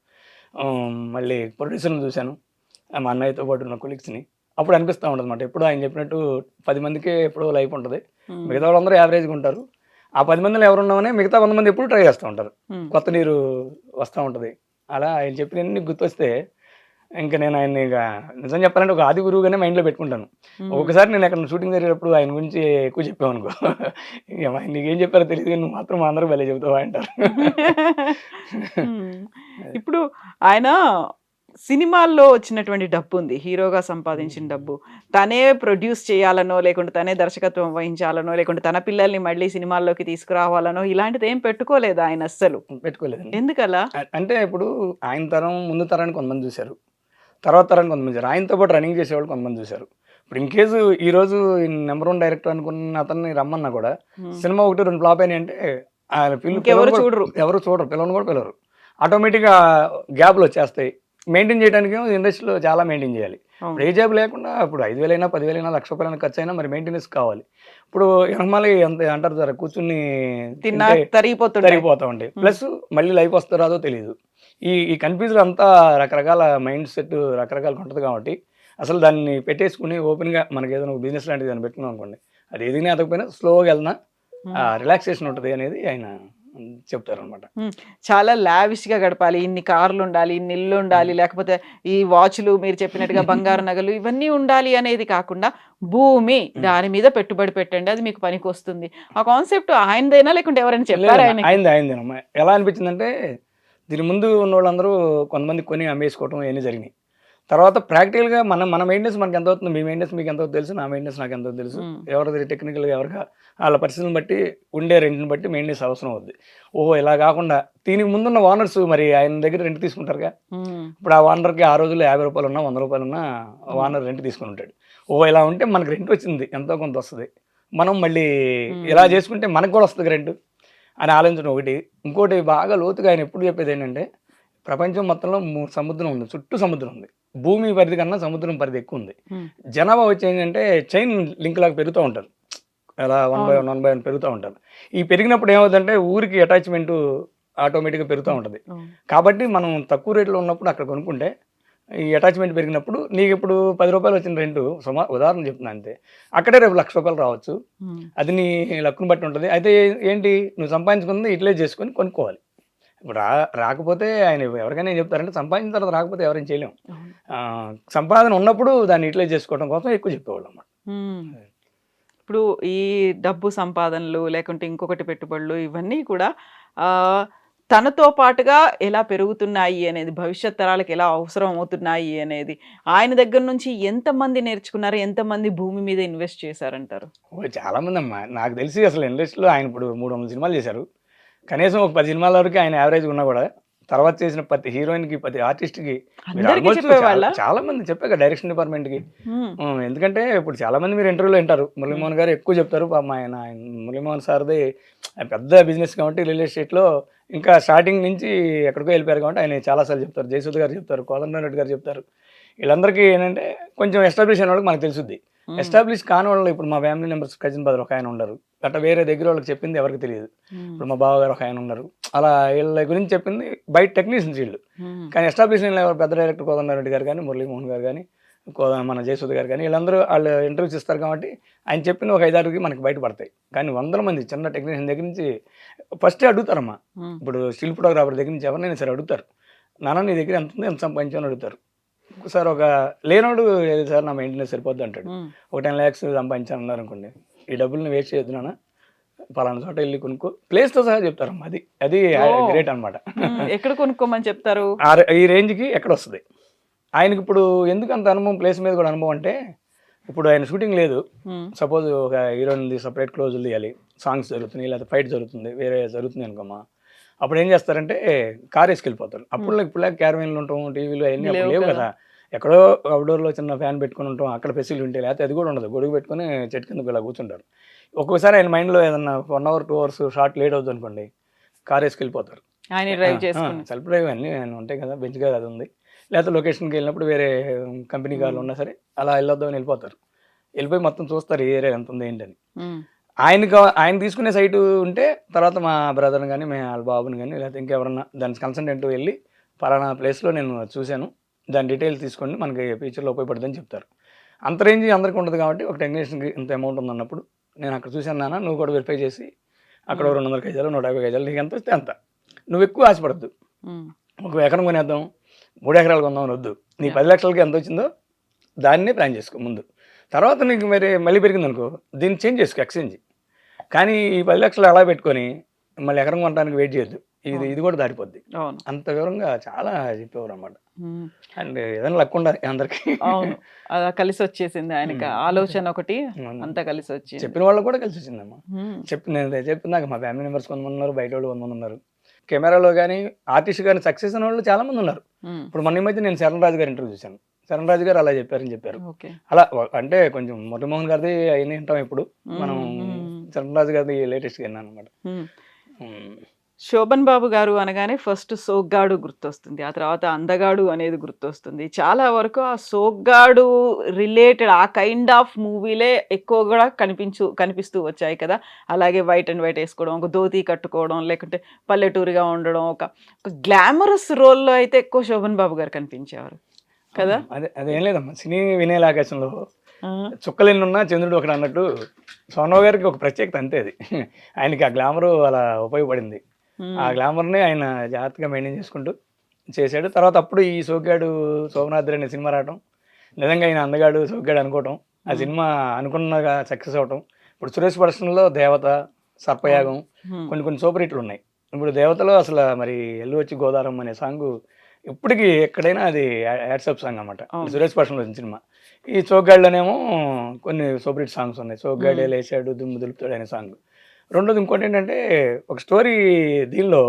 C: మళ్ళీ ప్రొడ్యూసర్ని చూశాను, మా అన్నయ్యతో పాటు ఉన్న కొలీగ్స్ని. అప్పుడు అనిపిస్తూ ఉంటుంది అనమాట. ఎప్పుడు ఆయన చెప్పినట్టు 10 మందికే ఎప్పుడో లైఫ్ ఉంటుంది, మిగతా వాళ్ళందరూ యావరేజ్గా ఉంటారు. ఆ 10 మందిలో ఎవరున్నామని మిగతా 100 మంది ఎప్పుడు ట్రై చేస్తూ ఉంటారు, కొత్త నీరు వస్తూ ఉంటుంది. అలా ఆయన చెప్పినన్ని గుర్తొస్తే ఇంకా నేను ఆయన్ని ఇక నిజం చెప్పాలంటే ఒక ఆది గురువుగానే మైండ్లో పెట్టుకుంటాను. ఒక్కొక్కసారి నేను ఎక్కడ షూటింగ్ జరిగేటప్పుడు ఆయన గురించి ఎక్కువ చెప్పామనుకో, నీకేం చెప్పారో తెలియదు కానీ నువ్వు మాత్రం అందరూ భలే చెబుతావా అంటారు.
B: ఇప్పుడు ఆయన సినిమాల్లో వచ్చినటువంటి డబ్బు ఉంది, హీరోగా సంపాదించిన డబ్బు తనే ప్రొడ్యూస్ చేయాలనో, లేకుంటే తనే దర్శకత్వం వహించాలనో, లేకుంటే తన పిల్లల్ని మళ్ళీ సినిమాల్లోకి తీసుకురావాలనో ఇలాంటిది ఏం పెట్టుకోలేదు ఆయన అస్సలు.
C: పెట్టుకోలేదు.
B: ఎందుకలా
C: అంటే ఇప్పుడు ఆయన తరం ముందు తరాన్ని కొంతమంది చూశారు, తర్వాత తరాన్ని కొంతమంది చూశారు, ఆయనతో పాటు రన్నింగ్ చేసేవాళ్ళు కొంతమంది చూశారు. ఇప్పుడు ఇన్ కేసు ఈరోజు నెంబర్ 1 డైరెక్టర్ అనుకున్న అతన్ని రమ్మన్నా కూడా సినిమా 1-2 ఫ్లాప్ అయినాయి అంటే
B: ఎవరు చూడరు,
C: పిల్లలు కూడా పిల్లరు. ఆటోమేటిక్గా గ్యాప్లు వచ్చేస్తాయి. మెయింటైన్ చేయడానికి ఇండస్ట్రీలో చాలా మెయింటైన్ చేయాలి. ఇప్పుడు ఏ జాబ్ లేకుండా ఇప్పుడు 5,000 అయినా 10,000 అయినా ₹1,00,000 ఖర్చు అయినా మరి మెయింటెనెన్స్ కావాలి. ఇప్పుడు ఎనమాలి ఎంత అంటారు సార్, కూర్చుని తరిగిపోతా ఉంటాయి. ప్లస్ మళ్ళీ లైఫ్ వస్తుందో రాదో తెలియదు. ఈ కన్ఫ్యూజన్ అంతా రకరకాల మైండ్ సెట్ రకరకాలుగా ఉంటుంది కాబట్టి అసలు దాన్ని పెట్టేసుకుని ఓపెన్గా మనకి ఏదైనా బిజినెస్ లాంటిది అని పెట్టుకున్నాం అనుకోండి, అది ఏదైనా ఎదకపోయినా స్లోగా వెళ్ళినా రిలాక్సేషన్ ఉంటుంది అనేది ఆయన చెప్తారు అనమాట.
B: చాలా లావిష్ గా గడపాలి, ఇన్ని కార్లు ఉండాలి, ఇన్ని ఇల్లు ఉండాలి, లేకపోతే ఈ వాచ్లు మీరు చెప్పినట్టుగా బంగారు నగలు ఇవన్నీ ఉండాలి అనేది కాకుండా భూమి దాని మీద పెట్టుబడి పెట్టండి, అది మీకు పనికి వస్తుంది. ఆ కాన్సెప్ట్ ఆయనదైనా లేకుంటే ఎవరైనా చెప్పారా?
C: ఆయనదేనమ్మా. ఎలా అనిపించిందంటే దీని ముందు ఉన్న వాళ్ళందరూ కొంతమంది కొని అమ్మేసుకోవటం అవన్నీ జరిగినాయి. తర్వాత ప్రాక్టికల్గా మన మెయింటెనెన్స్ మనకి ఎంత అవుతుంది, మీ మెయింటెనెన్స్ మీకు ఎంత తెలుసు, నా మెయింటెనెన్స్ నాకు ఎంత తెలుసు, ఎవరిది టెక్నికల్గా ఎవరిగా వాళ్ళ పరిస్థితిని బట్టి ఉండే రెంట్ని బట్టి మెయింటెనెన్స్ అవసరం అవుద్ది. ఓహో, ఇలా కాకుండా దీనికి ముందున్న ఓనర్స్ మరి ఆయన దగ్గర రెంట్ తీసుకుంటారుగా. ఇప్పుడు ఆ ఓనర్కి ఆ రోజుల్లో ₹50 ఉన్నా ₹100 ఉన్నా ఓనర్ రెంట్ తీసుకుని ఉంటాడు. ఓహో, ఇలా ఉంటే మనకు రెంట్ వచ్చింది, ఎంతో కొంత వస్తుంది, మనం మళ్ళీ ఇలా చేసుకుంటే మనకు కూడా వస్తుంది రెంట్ అని ఆలోచించడం ఒకటి. ఇంకోటి బాగా లోతుగా ఆయన ఎప్పుడు చెప్పేది ఏంటంటే, ప్రపంచం మొత్తంలో 3 సముద్రం ఉంది, చుట్టూ సముద్రం ఉంది. భూమి పరిధి కన్నా సముద్రం పరిధి ఎక్కువ ఉంది. జనాభా వచ్చి ఏంటంటే చైన్ లింక్ లాగా పెరుగుతూ ఉంటారు, అలా 1 by 1 పెరుగుతూ ఉంటారు. ఈ పెరిగినప్పుడు ఏమవుతుందంటే ఊరికి అటాచ్మెంట్ ఆటోమేటిక్గా పెరుగుతూ ఉంటుంది. కాబట్టి మనం తక్కువ రేట్లో ఉన్నప్పుడు అక్కడ కొనుక్కుంటే ఈ అటాచ్మెంట్ పెరిగినప్పుడు నీకు ఇప్పుడు ₹10 వచ్చిన రెంటు ఉదాహరణ చెప్తున్నా అంతే, అక్కడే రేపు ₹1,00,000 రావచ్చు. అది నీ లక్కును బట్టి ఉంటుంది. అయితే ఏంటి, నువ్వు సంపాదించుకుంది యూటిలైజ్ చేసుకొని కొనుక్కోవాలి. ఇప్పుడు రాకపోతే ఆయన ఎవరికైనా ఏం చెప్తారంటే, సంపాదించిన తర్వాత రాకపోతే ఎవరైనా చేయలేము. సంపాదన ఉన్నప్పుడు దాన్ని యూటిలైజ్ చేసుకోవడం కోసం ఎక్కువ చెప్పేవాళ్ళు అన్నమాట.
B: ఇప్పుడు ఈ డబ్బు సంపాదనలు లేకుంటే ఇంకొకటి పెట్టుబడులు ఇవన్నీ కూడా తనతో పాటుగా ఎలా పెరుగుతున్నాయి అనేది, భవిష్యత్ తరాలకు ఎలా అవసరం అవుతున్నాయి అనేది ఆయన దగ్గర నుంచి ఎంతమంది నేర్చుకున్నారు, ఎంతమంది భూమి మీద ఇన్వెస్ట్ చేశారంటారు?
C: చాలా మంది అమ్మా. నాకు తెలిసి అసలు ఇండస్ట్రీలో ఆయన ఇప్పుడు 300 సినిమాలు చేశారు. కనీసం ఒక 10 సినిమాల వరకు ఆయన యావరేజ్ ఉన్నా కూడా తర్వాత చేసిన ప్రతి హీరోయిన్కి, ప్రతి ఆర్టిస్ట్కి చాలా మంది చెప్పాక డైరెక్షన్ డిపార్ట్మెంట్కి. ఎందుకంటే ఇప్పుడు చాలా మంది మీరు ఇంటర్వ్యూలో వింటారు, మురళీమోహన్ గారు ఎక్కువ చెప్తారు. ఆయన మురళీమోహన్ సార్ది పెద్ద బిజినెస్ కాబట్టి రియల్ ఎస్టేట్లో ఇంకా స్టార్టింగ్ నుంచి ఎక్కడికో వెళ్ళిపోయారు కాబట్టి ఆయన చాలాసార్లు చెప్తారు. జయసూద్ గారు చెప్తారు, కోదండరామ్ రెడ్డి గారు చెప్తారు. వీళ్ళందరికీ ఏంటంటే కొంచెం ఎస్టాబ్లిష్ అయిన వాళ్ళకి మనకు తెలుసుద్ది. ఎస్టాబ్లిష్ కాని వాళ్ళు ఇప్పుడు మా ఫ్యామిలీ మెంబర్స్ కజిన్ బ్రదర్ ఒక ఆయన ఉన్నారు, అట్లా వేరే దగ్గర వాళ్ళకి చెప్పింది ఎవరికి తెలియదు. ఇప్పుడు మా బావగారు ఒక ఆయన ఉన్నారు, అలా వీళ్ళ గురించి చెప్పింది బయట టెక్నీషియన్స్ వీళ్ళు. కానీ ఎస్టాబ్లిష్ అయిన పెద్ద డైరెక్టర్ కోదండరామ్ రెడ్డి గారు కానీ, మురళీమోహన్ గారు కానీ, మన జయసూద్ గారు కానీ, వీళ్ళందరూ వాళ్ళు ఇంటర్వ్యూస్ ఇస్తారు కాబట్టి ఆయన చెప్పిన ఒక 5-6కి మనకి బయటపడతాయి. కానీ 100 మంది చిన్న టెక్నీషియన్ దగ్గర నుంచి ఫస్టే అడుగుతారమ్మా. ఇప్పుడు స్టిల్ ఫోటోగ్రాఫర్ దగ్గర నుంచి ఎవరినైనా సరే అడుగుతారు, నాన్న నీ దగ్గర ఎంత ఉంది, ఎంత సంపాదించామని అడుగుతారు. సార్ ఒక లేనోడు ఏది సార్ నా మెయింటెనెన్స్ సరిపోద్ది అంటాడు. ఒక 10 lakhs సంపాదించాను అన్నారు అనుకోండి, ఈ డబ్బుల్ని వేస్ట్ చేస్తున్నానా, పలానా చోట వెళ్ళి కొనుక్కో, ప్లేస్తో సహా చెప్తారమ్మా. అది గ్రేట్ అనమాట.
B: ఎక్కడ కొనుక్కోమని చెప్తారు,
C: ఈ రేంజ్కి ఎక్కడ వస్తుంది ఆయనకి. ఇప్పుడు ఎందుకు అంత అనుభవం, ప్లేస్ మీద కూడా అనుభవం అంటే, ఇప్పుడు ఆయన షూటింగ్ లేదు, సపోజ్ ఒక హీరోయిన్ సపరేట్ క్లోజులు తీయాలి, సాంగ్స్ జరుగుతున్నాయి లేదా ఫైట్ జరుగుతుంది, వేరే జరుగుతుంది అనుకోమా, అప్పుడు ఏం చేస్తారంటే కార్ వేసుకెళ్ళిపోతారు. అప్పుడు ఇప్పుడు క్యారవెన్లు ఉంటాం, టీవీలు అవన్నీ అప్పుడు లేవు కదా. ఎక్కడో అవుట్డోర్లో చిన్న ఫ్యాన్ పెట్టుకుని ఉంటాం, అక్కడ ఫెసిలిటీ ఉంటాయి, లేకపోతే అది కూడా ఉండదు. గొడుగు పెట్టుకుని చెట్టు కింద ఇలా కూర్చుంటారు. ఒక్కొక్కసారి ఆయన మైండ్లో ఏదన్నా 1 అవర్ 2 అవర్స్ షార్ట్ లేట్ అవుతుంది అనుకోండి, కార్ వేసుకెళ్ళిపోతారు.
B: ఆయన డ్రైవ్ చేసుకుని.
C: సెల్ఫ్ డ్రైవ్ అన్నీ ఉంటాయి కదా, బెంచ్ కార్ అది ఉంది. లేకపోతే లొకేషన్కి వెళ్ళినప్పుడు వేరే కంపెనీ కార్లు ఉన్నా సరే అలా వెళ్ళొద్దామని వెళ్ళిపోతారు. వెళ్ళిపోయి మొత్తం చూస్తారు ఏ ఏరియా ఎంత ఉంది ఏంటని. ఆయన తీసుకునే సైటు ఉంటే తర్వాత మా బ్రదర్ని కానీ వాళ్ళ బాబుని కానీ లేకపోతే ఇంకెవరన్నా దాని కన్సల్టెంట్ వెళ్ళి పలానా ప్లేస్లో నేను చూశాను, దాని డీటెయిల్స్ తీసుకోండి, మనకి ఫ్యూచర్లో ఉపయోగపడుతుందని చెప్తారు. అంత రేంజ్ అందరికీ ఉండదు కాబట్టి ఒక టెక్నీషియన్కి ఇంత అమౌంట్ ఉందన్నప్పుడు నేను అక్కడ చూశాను నాన్న, నువ్వు కూడా వెరిఫై చేసి అక్కడ 200 గజాలు 150 గజాలు నీకు ఎంత వస్తే అంత, నువ్వు ఎక్కువ ఆశపడద్దు. ఒక ఎకరం కొనేద్దాం 3 ఎకరాలు కొందాం వద్దు, నీ 10 లక్షలకి ఎంత వచ్చిందో దాన్నే ప్లాన్ చేసుకో ముందు. తర్వాత నీకు మళ్ళీ పెరిగింది అనుకో దీన్ని చేంజ్ చేసుకో, ఎక్స్చేంజ్. కానీ ఈ 10 లక్షలు అలా పెట్టుకొని మళ్ళీ ఎకరం కొనడానికి వెయిట్ చేయొద్దు, ఇది కూడా దాటిపోద్ది. అంత వివరంగా చాలా చెప్పేవారు అన్నమాట. అండ్ ఏదైనా లక్ ఉండాలి అందరికి.
B: అవును, అలా కలిసి వచ్చేసింది ఆయనకి ఆలోచన ఒకటి, అంతా కలిసి వచ్చి
C: చెప్పిన వాళ్ళకి కూడా కలిసి వచ్చిందమ్మా. నేను చెప్తున్నాక మా ఫ్యామిలీ మెంబర్స్ కొంతమంది ఉన్నారు, బయట వాళ్ళు కొంతమంది ఉన్నారు. కెమెరాలో కానీ ఆర్టిస్ట్ కానీ సక్సెస్ అయిన వాళ్ళు చాలా మంది ఉన్నారు. ఇప్పుడు మొన్న ఈ మధ్య నేను శరణ్ రాజు గారు ఇంటర్వ్యూ చూశాను. శరణ్ రాజు గారు అలా చెప్పారని చెప్పారు. అలా అంటే కొంచెం మురళీమోహన్ గారిది అయినా వింటాం, ఇప్పుడు మనం శరణ్ రాజు గారిది లేటెస్ట్గా విన్నాను అనమాట.
B: శోభన్ బాబు గారు అనగానే ఫస్ట్ సోగ్గాడు గుర్తొస్తుంది, ఆ తర్వాత అందగాడు అనేది గుర్తొస్తుంది. చాలా వరకు ఆ సోగ్గాడు రిలేటెడ్ ఆ కైండ్ ఆఫ్ మూవీలే ఎక్కువ కూడా కనిపిస్తూ వచ్చాయి కదా. అలాగే వైట్ అండ్ వైట్ వేసుకోవడం, ఒక ధోతి కట్టుకోవడం, లేకుంటే పల్లెటూరుగా ఉండడం, ఒక గ్లామరస్ రోల్లో అయితే ఎక్కువ శోభన్ బాబు గారు కనిపించేవారు కదా.
C: అదేం లేదమ్మా, సినీ వినయ్ ఆకాశంలో చుక్కలెన్నున్నా చంద్రుడు ఒకటి అన్నట్టు సోనో గారికి ఒక ప్రత్యేకత అంతే. అది ఆయనకి ఆ గ్లామరు అలా ఉపయోగపడింది. ఆ గ్లామర్ని ఆయన జాగ్రత్తగా మెయింటైన్ చేసుకుంటూ చేశాడు. తర్వాత అప్పుడు ఈ సోగ్గాడు శోభనాద్రి అనే సినిమా రావడం, నిజంగా ఆయన అందగాడు సోగ్గాడు అనుకోవటం, ఆ సినిమా అనుకున్నగా సక్సెస్ అవటం. ఇప్పుడు సురేష్ ప్రొడక్షన్లో దేవత, సర్పయాగం కొన్ని సూపర్ హిట్లు ఉన్నాయి. ఇప్పుడు దేవతలో అసలు మరి ఎల్లు వచ్చి గోదారం అనే సాంగ్ ఇప్పటికీ ఎక్కడైనా అది యాడ్సప్ సాంగ్ అనమాట, సురేష్ ప్రొడక్షన్లో వచ్చిన సినిమా. ఈ సోగ్గాడులోనేమో కొన్ని సూపర్ హిట్ సాంగ్స్ ఉన్నాయి. సోగ్గాడే లేచాడు దుమ్ము దులుపుతాడు అనే సాంగ్. రెండోది ఇంకోటి ఏంటంటే ఒక స్టోరీ దీనిలో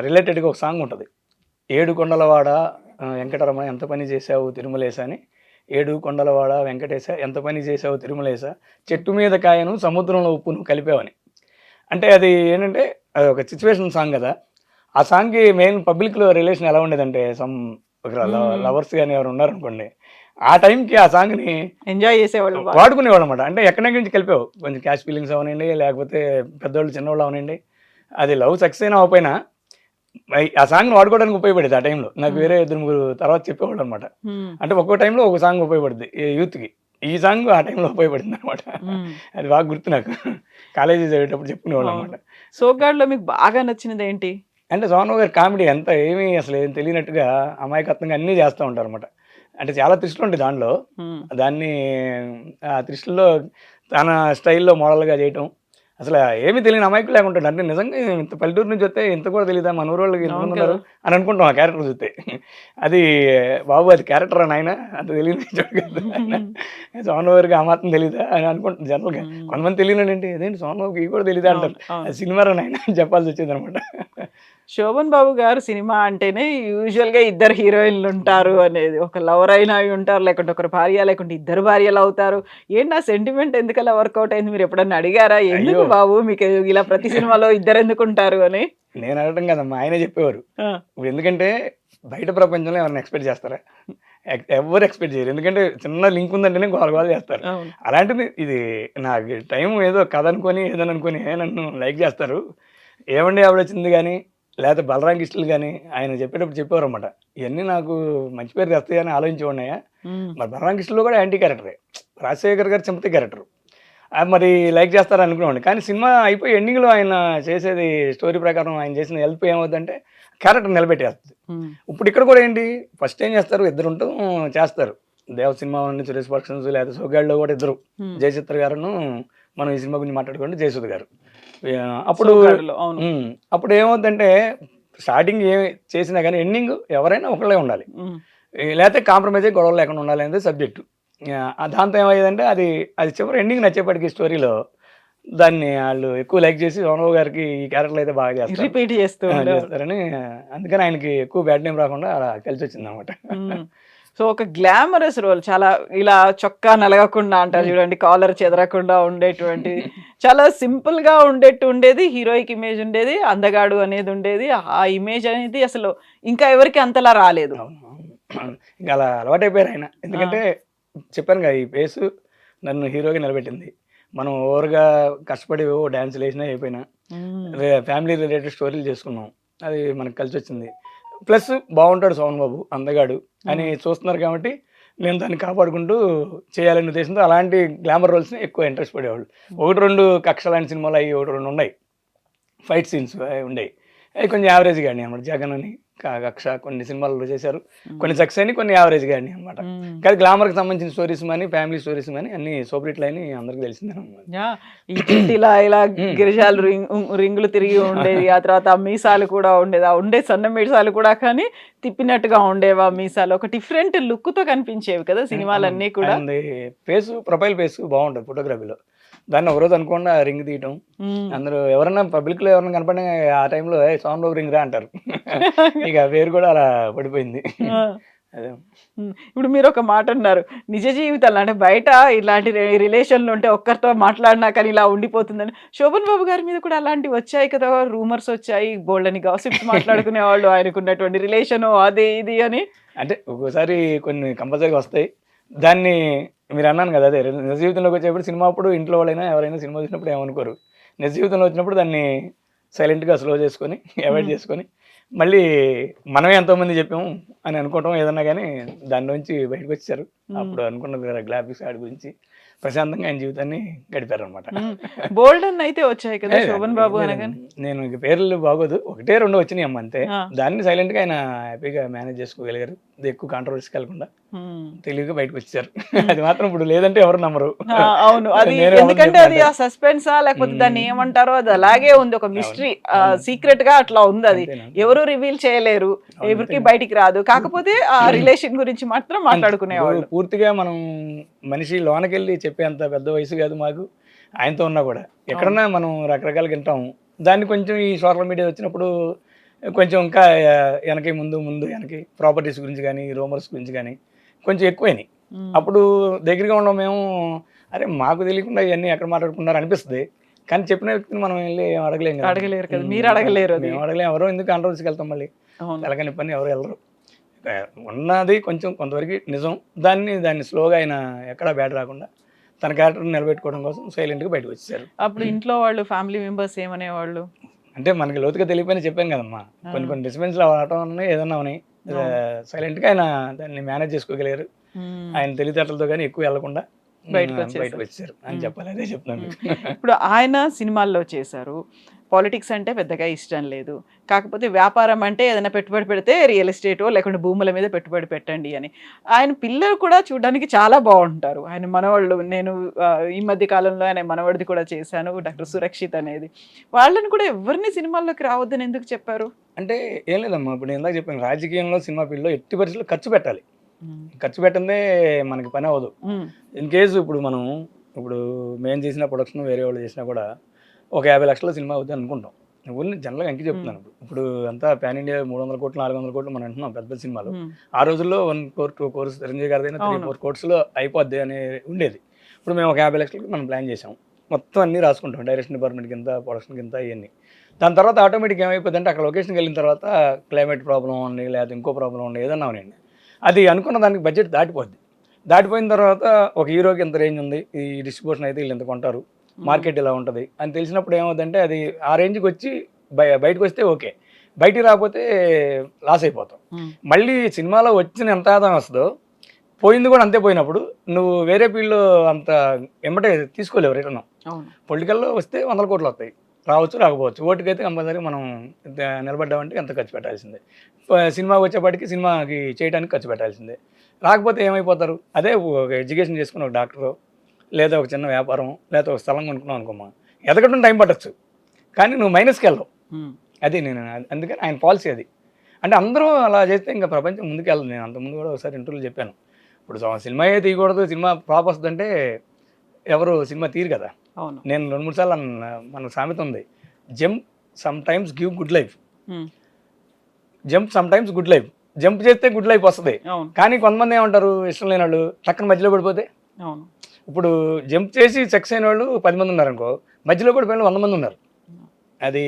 C: రిలేటెడ్గా ఒక సాంగ్ ఉంటుంది. 7 కొండలవాడ వెంకటరమణ ఎంత పని చేసావు తిరుమలేస అని. 7 కొండలవాడ వెంకటేశ ఎంత పని చేసావు తిరుమలేస, చెట్టు మీద కాయను సముద్రంలో ఉప్పును కలిపావని. అంటే అది ఏంటంటే అది ఒక సిచ్యువేషన్ సాంగ్ కదా. ఆ సాంగ్కి మెయిన్ పబ్లిక్లో రిలేషన్ ఎలా ఉండేదంటే ఒక లవర్స్ కానీ ఎవరు ఉన్నారనుకోండి, ఆ టైంకి ఆ సాంగ్ని
B: ఎంజాయ్ చేసేవాళ్ళు,
C: వాడుకునేవాళ్ళు అనమాట. అంటే ఎక్కడి నుంచి కలిపావు, కొంచెం క్యాష్ ఫీలింగ్స్ అవనండి, లేకపోతే పెద్దవాళ్ళు చిన్నవాళ్ళు అవనండి, అది లవ్ సక్సెస్ అయినా అవ్వకపోయినా ఆ సాంగ్ని వాడుకోవడానికి ఉపయోగపడేది. ఆ టైంలో నాకు వేరే 2-3 తర్వాత చెప్పేవాళ్ళు అనమాట. అంటే ఒక్కో టైంలో ఒక సాంగ్ ఉపయోగపడుద్ది యూత్కి. ఈ సాంగ్ ఆ టైంలో ఉపయోగపడింది అనమాట. అది బాగా గుర్తు నాకు, కాలేజీ చదివేటప్పుడు చెప్పుకునేవాళ్ళు అనమాట.
B: సోగ్గాడులో మీకు బాగా నచ్చినది ఏంటి
C: అంటే సోనో గారి కామెడీ ఎంత ఏమీ అసలు ఏం తెలియనట్టుగా అమాయకత్వంగా అన్నీ చేస్తూ ఉంటారు అనమాట. అంటే చాలా త్రిస్టులు ఉంటాయి దానిలో, దాన్ని ఆ త్రిస్టుల్లో తన స్టైల్లో మోడల్గా చేయటం, అసలు ఏమీ తెలియని అమాయకులు లేకుంటాడు. అంటే నిజంగా ఇంత పల్లెటూరు నుంచి వస్తే ఇంత కూడా తెలియదా మన ఊరు వాళ్ళకి ఎంతమంది ఉన్నారు అని అనుకుంటాం ఆ క్యారెక్టర్ చూస్తే. అది బాబు అది క్యారెక్టర్ అని ఆయన అంత తెలియని చూడగలదు, సోనో గారికి ఆ మాత్రం తెలీదా అని అనుకుంటాం జనరల్గా. కొంతమంది తెలియనండి అదేంటి సోనోకి కూడా తెలియదా అంటారు. అది సినిమా ఆయన చెప్పాల్సి వచ్చింది అనమాట.
B: శోభన్ బాబు గారు సినిమా అంటేనే యూజువల్గా 2 హీరోయిన్లు ఉంటారు అనేది, ఒక లవర్ అయినా ఉంటారు, లేకుంటే ఒకరు భార్య, లేకుంటే 2 భార్యలు అవుతారు. ఏంటి ఆ సెంటిమెంట్ ఎందుకలా వర్కౌట్ అయింది? మీరు ఎప్పుడన్నా అడిగారా ఎందుకు బాబు మీకు ఇలా ప్రతి సినిమాలో 2 ఎందుకు ఉంటారు అని?
C: నేను అడగటం కదమ్మా, ఆయనే చెప్పేవారు. ఇప్పుడు ఎందుకంటే బయట ప్రపంచంలో ఎవరైనా ఎక్స్పెక్ట్ చేస్తారా? ఎవరు ఎక్స్పెక్ట్ చేయరు. ఎందుకంటే చిన్న లింక్ ఉందంటేనే గోల చేస్తారు. అలాంటిది ఇది నాకు టైం ఏదో కథ అనుకొని ఏదని అనుకొని నన్ను లైక్ చేస్తారు. ఏమండి ఆవిడ వచ్చింది కానీ లేకపోతే బలరాం కిష్టులు కానీ ఆయన చెప్పేటప్పుడు చెప్పేవారు అనమాట. ఇవన్నీ నాకు మంచి పేరు తెస్తాయని ఆలోచించేవాడినాయా. మరి బలరాం కిష్టులో కూడా యాంటీ క్యారెక్టరే, రాజశేఖర్ గారు సింపతి క్యారెక్టర్, మరి లైక్ చేస్తారు అనుకునేవాడిని. కానీ సినిమా అయిపోయి ఎండింగ్లో ఆయన చేసేది స్టోరీ ప్రకారం ఆయన చేసిన హెల్ప్ ఏమవుతుందంటే క్యారెక్టర్ నిలబెట్టేస్తుంది. ఇప్పుడు ఇక్కడ కూడా ఏంటి ఫస్ట్ ఏం చేస్తారు, 2 ఉంటాం చేస్తారు. దేవ సినిమా నుండి సురేష్ ప్రొడక్షన్స్, లేదా సోగ్గాడులో కూడా 2, జయచిత్ర గారును మనం ఈ సినిమా గురించి మాట్లాడుకుంటే జయసుధ గారు. అప్పుడు ఏమవుతుందంటే స్టార్టింగ్ ఏం చేసినా కానీ ఎండింగ్ ఎవరైనా ఒకళ్ళే ఉండాలి, లేకపోతే కాంప్రమైజ్ అయ్యి గొడవలు లేకుండా ఉండాలి అనేది సబ్జెక్టు. దాంతో ఏమయ్యేదంటే అది చివరి ఎండింగ్ నచ్చేపటికి స్టోరీలో దాన్ని వాళ్ళు ఎక్కువ లైక్ చేసి సోనో గారికి ఈ క్యారెక్టర్ అయితే బాగా చేస్తారు,
B: రిపీట్ చేస్తారని.
C: అందుకని ఆయనకి ఎక్కువ బ్యాడ్ నేమ్ రాకుండా అలా కలిసి వచ్చింది అనమాట.
B: సో ఒక గ్లామరస్ రోల్, చాలా ఇలా చొక్కా నలగకుండా అంటారు చూడండి, కాలర్ చెదరకుండా ఉండేటువంటి, చాలా సింపుల్ గా ఉండేది. హీరోయిక్ ఇమేజ్ ఉండేది, అందగాడు అనేది ఉండేది. ఆ ఇమేజ్ అనేది అసలు ఇంకా ఎవరికి అంతలా రాలేదు.
C: ఇంకా అలా అలవాటైపోయారు ఆయన. ఎందుకంటే చెప్పాను కదా, ఈ పేసు నన్ను హీరోగా నిలబెట్టింది. మనం ఓవర్గా కష్టపడి డ్యాన్సులు వేసినా అయిపోయినా ఫ్యామిలీ రిలేటెడ్ స్టోరీలు చేసుకున్నాం, అది మనకు కలిసి వచ్చింది. ప్లస్ బాగుంటాడు సోమన్ బాబు, అందగాడు అని చూస్తున్నారు కాబట్టి నేను దాన్ని కాపాడుకుంటూ చేయాలనే ఉద్దేశంతో అలాంటి గ్లామర్ రోల్స్ని ఎక్కువ ఇంట్రెస్ట్ పడేవాళ్ళు. 1-2 కక్ష లాంటి సినిమాలు అవి 1-2 ఉన్నాయి, ఫైట్ సీన్స్ ఉండేవి. అవి కొంచెం యావరేజ్ కానీ అనమాట. జగన్ అని కక్ష కొన్ని సినిమాల్లో చేశారు, కొన్ని సక్సెస్ అని, కొన్ని యావరేజ్ కానీ అనమాట. కానీ గ్లామర్కి సంబంధించిన స్టోరీస్ కానీ ఫ్యామిలీ స్టోరీస్ కానీ అన్ని సూపర్ హిట్లు అని అందరికీ తెలిసిందే అనమాట.
B: ఈ జుట్టు ఇలా గిరిజాలు రింగులు తిరిగి ఉండేది, ఆ తర్వాత ఆ మీసాలు కూడా ఉండేది, ఆ ఉండే సన్న మీసాలు కూడా కానీ తిప్పినట్టుగా ఉండేవా మీసాలు, ఒక డిఫరెంట్ లుక్ తో కనిపించేవి కదా సినిమాలన్నీ కూడా.
C: ఫేస్ ప్రొఫైల్ ఫేస్ బాగుంటుంది ఫోటోగ్రఫీలో. దాన్ని ఒకరోజు అనుకోండి రింగ్ తీయటం, అందరూ ఎవరన్నా పబ్లిక్ లో ఎవరన్నా కనపడినా ఆ టైంలో సౌండ్ బాబు రింగ్ రా అంటారు. ఇక పేరు కూడా అలా పడిపోయింది. అదే
B: ఇప్పుడు మీరు ఒక మాట అన్నారు, నిజ జీవితాలు అంటే బయట ఇలాంటి రిలేషన్లు ఉంటే ఒక్కరితో మాట్లాడినా కానీ ఇలా ఉండిపోతుందని. శోభన్ బాబు గారి మీద కూడా అలాంటివి వచ్చాయి కదా, రూమర్స్ వచ్చాయి, బోల్డ్ అని గాసిప్స్ మాట్లాడుకునే వాళ్ళు, ఆయనకున్నటువంటి రిలేషన్ అదే ఇది అని.
C: అంటే ఒక్కోసారి కొన్ని కంపల్సరీగా వస్తాయి. దాన్ని మీరు అన్నాను కదా, అదే నిజ జీవితంలోకి వచ్చేప్పుడు సినిమా అప్పుడు ఇంట్లో వాళ్ళైనా ఎవరైనా సినిమా చూసినప్పుడు ఏమనుకోరు. నిజ జీవితంలో వచ్చినప్పుడు దాన్ని సైలెంట్గా స్లో చేసుకొని అవాయిడ్ చేసుకొని మళ్ళీ మనమే ఎంతోమంది చెప్పాము అని అనుకోవటం ఏదన్నా కానీ దాని నుంచి బయటకు వచ్చారు. అప్పుడు అనుకున్నది కదా గ్రాఫిక్స్ ఆడి గురించి ప్రశాంతంగా ఆయన జీవితాన్ని గడిపారు అనమాట.
B: బోల్డ్ అని అయితే వచ్చాయి కదా శోభన్ బాబు అనగానే.
C: నేను ఇక పేర్లు బాగోదు, 1-2 వచ్చినాయి అమ్మ అంతే. దాన్ని సైలెంట్ గా ఆయన హ్యాపీగా మేనేజ్ చేసుకోగలిగారు, ఎక్కువ కాంట్రవర్సీ కలగకుండా తెలివిగా బయటకు వచ్చారు. అది మాత్రం ఇప్పుడు లేదంటే ఎవరు నమ్మరు.
B: అవును, అది ఎందుకంటే అది ఆ సస్పెన్సా లేకపోతే దాన్ని ఏమంటారో అది అలాగే ఉంది, ఒక మిస్టరీ సీక్రెట్ గా అట్లా ఉంది. అది ఎవరు రివీల్ చేయలేరు, ఎవరికి బయటికి రాదు. కాకపోతే ఆ రిలేషన్ గురించి మాత్రం మాట్లాడుకునేవాళ్ళు.
C: పూర్తిగా మనం మనిషి లోనకెళ్ళి చెప్పేంత పెద్ద వయసు కాదు మాకు, ఆయనతో ఉన్నా కూడా ఎక్కడన్నా మనం రకరకాలుగా వింటాము. దాన్ని కొంచెం ఈ సోషల్ మీడియా వచ్చినప్పుడు కొంచెం ఇంకా వెనక ముందు వెనక ప్రాపర్టీస్ గురించి కానీ రూమర్స్ గురించి కానీ కొంచెం ఎక్కువైనాయి. అప్పుడు దగ్గరగా ఉండడం మేము, అరే మాకు తెలియకుండా ఇవన్నీ ఎక్కడ మాట్లాడుకున్నారు అనిపిస్తుంది. కానీ చెప్పిన వ్యక్తిని మనం వెళ్ళి అడగలేం కదా.
B: అడగలేరు కదా, మీరు అడగలేరు,
C: మేము అడగలేము. ఎవరో ఎందుకు కాంట్రవర్సీకి వెళ్తాం, మళ్ళీ ఎలాగని పని ఎవరు వెళ్ళరు. ఉన్నది కొంచెం కొంతవరకు నిజం, దాన్ని స్లోగా ఆయన ఎక్కడా బ్యాడ్ రాకుండా తన క్యారెక్టర్ని నిలబెట్టుకోవడం కోసం సైలెంట్గా బయటకు వచ్చేసారు.
B: అప్పుడు ఇంట్లో వాళ్ళు ఫ్యామిలీ మెంబర్స్ ఏమనేవాళ్ళు?
C: అంటే మనకి లోతుగా తెలియపోయినా చెప్పాను కదమ్మా, కొన్ని డిస్టర్బెన్స్లు అవటం ఉన్నాయి, ఏదన్నా ఉన్నాయి. సైలెంట్గా ఆయన దాన్ని మేనేజ్ చేసుకోగలిగారు. ఆయన తెలివితేటలతో కానీ ఎక్కువ వెళ్లకుండా బయటకు వచ్చారు అని చెప్పాలి. అదే చెప్తున్నాను.
B: ఇప్పుడు ఆయన సినిమాల్లో చేశారు, పాలిటిక్స్ అంటే పెద్దగా ఇష్టం లేదు, కాకపోతే వ్యాపారం అంటే ఏదైనా పెట్టుబడి పెడితే రియల్ ఎస్టేటో లేకుంటే భూముల మీద పెట్టుబడి పెట్టండి అని. ఆయన పిల్లలు కూడా చూడడానికి చాలా బాగుంటారు. ఆయన మనవాళ్ళు, నేను ఈ మధ్య కాలంలో ఆయన మనవాడిది కూడా చేశాను, డాక్టర్ సురక్షిత్ అనేది. వాళ్ళని కూడా ఎవరిని సినిమాల్లోకి రావద్దని ఎందుకు చెప్పారు?
C: అంటే ఏం లేదమ్మా, ఇప్పుడు ఇందాక చెప్పాను, రాజకీయంలో సినిమా ఫీల్డ్లో ఎట్టి పరిస్థితుల్లో ఖర్చు పెట్టాలి. ఖర్చు పెట్టందే మనకి పని అవ్వదు. ఇన్ కేసు ఇప్పుడు మేము చేసిన ప్రొడక్షన్ వేరే వాళ్ళు చేసినా కూడా ఒక 50 లక్షల సినిమా అవుతుంది అనుకుంటాం. ఓన్లీ జనరల్గా ఎంకి చెప్తున్నాను. ఇప్పుడు అంతా పాన్ ఇండియా 300 కోట్లు 400 కోట్లు మనం అంటున్నాం పెద్ద సినిమాలు. ఆ రోజుల్లో 1 crore 2 crores చిరంజీవి గారిదైనా 3-4 crores అయిపోద్ది అని ఉండేది. ఇప్పుడు మేము ఒక 50 లక్షలకి మనం ప్లాన్ చేసాం, మొత్తం అన్నీ రాసుకుంటాం, డైరెక్షన్ డిపార్ట్మెంట్ కింద, ప్రొడక్షన్ కింద, ఇవన్నీ. దాని తర్వాత ఆటోమేటిక్ ఏమైపోతుంది అంటే అక్కడ లొకేషన్కి వెళ్ళిన తర్వాత క్లైమేట్ ప్రాబ్లం ఉండి లేకపోతే ఇంకో ప్రాబ్లం ఉండి ఏదన్నా ఉన్నాయండి, అది అనుకున్న దానికి బడ్జెట్ దాటిపోద్ది. దాటిపోయిన తర్వాత ఒక హీరోకి ఎంత రేంజ్ ఉంది, ఈ డిస్ట్రిబ్యూషన్ అయితే వీళ్ళు ఎంత కొంటారు, మార్కెట్ ఇలా ఉంటుంది అని తెలిసినప్పుడు ఏమవుతుందంటే అది ఆ రేంజ్కి వచ్చి బయటకు వస్తే ఓకే, బయటికి రాకపోతే లాస్ అయిపోతాం. మళ్ళీ సినిమాలో వచ్చిన ఎంత ఆదాయం వస్తుందో పోయింది కూడా అంతే. పోయినప్పుడు నువ్వు వేరే ఫీల్డ్లో అంత వెంబటే తీసుకోలేవు రిటర్న్. పొలిటికల్లో వస్తే 100 కోట్లు వస్తాయి, రావచ్చు రాకపోవచ్చు. ఓటుకైతే కంపల్సరీ మనం నిలబడ్డామంటే ఎంత ఖర్చు పెట్టాల్సిందే. సినిమాకి వచ్చేప్పటికి సినిమాకి చేయడానికి ఖర్చు పెట్టాల్సిందే. రాకపోతే ఏమైపోతారు, అదే ఒక ఎడ్యుకేషన్ చేసుకుని ఒక డాక్టరు లేదా ఒక చిన్న వ్యాపారం లేదా ఒక స్థలం కొనుక్కున్నాం అనుకోమా, ఎదగడం టైం పట్టచ్చు కానీ నువ్వు మైనస్కి వెళ్ళవు. అది నేను అందుకని ఆయన పాలసీ అది. అంటే అందరూ అలా చేస్తే ఇంకా ప్రపంచం ముందుకు వెళ్ళదు. నేను అంతకుముందు కూడా ఒకసారి ఇంటర్వ్యూలో చెప్పాను, ఇప్పుడు సినిమా తీయకూడదు, సినిమా ఫ్లాప్ వస్తుందంటే ఎవరు సినిమా తీరు కదా. నేను 2-3 సార్లు మన సామెత ఉంది, jump some times give good life, jump some times good life, jump చేస్తే గుడ్ లైఫ్ వస్తుంది.
B: అవును
C: కానీ కొంతమంది ఏమంటారు, ఇష్టం లేని వాళ్ళు టక్కన మధ్యలో పడిపోతే.
B: అవును
C: ఇప్పుడు జంప్ చేసి సక్సెస్ అయిన వాళ్ళు 10 మంది ఉన్నారు అనుకో, మధ్యలో పడిపోయిన వాళ్ళు 100 మంది ఉన్నారు. అది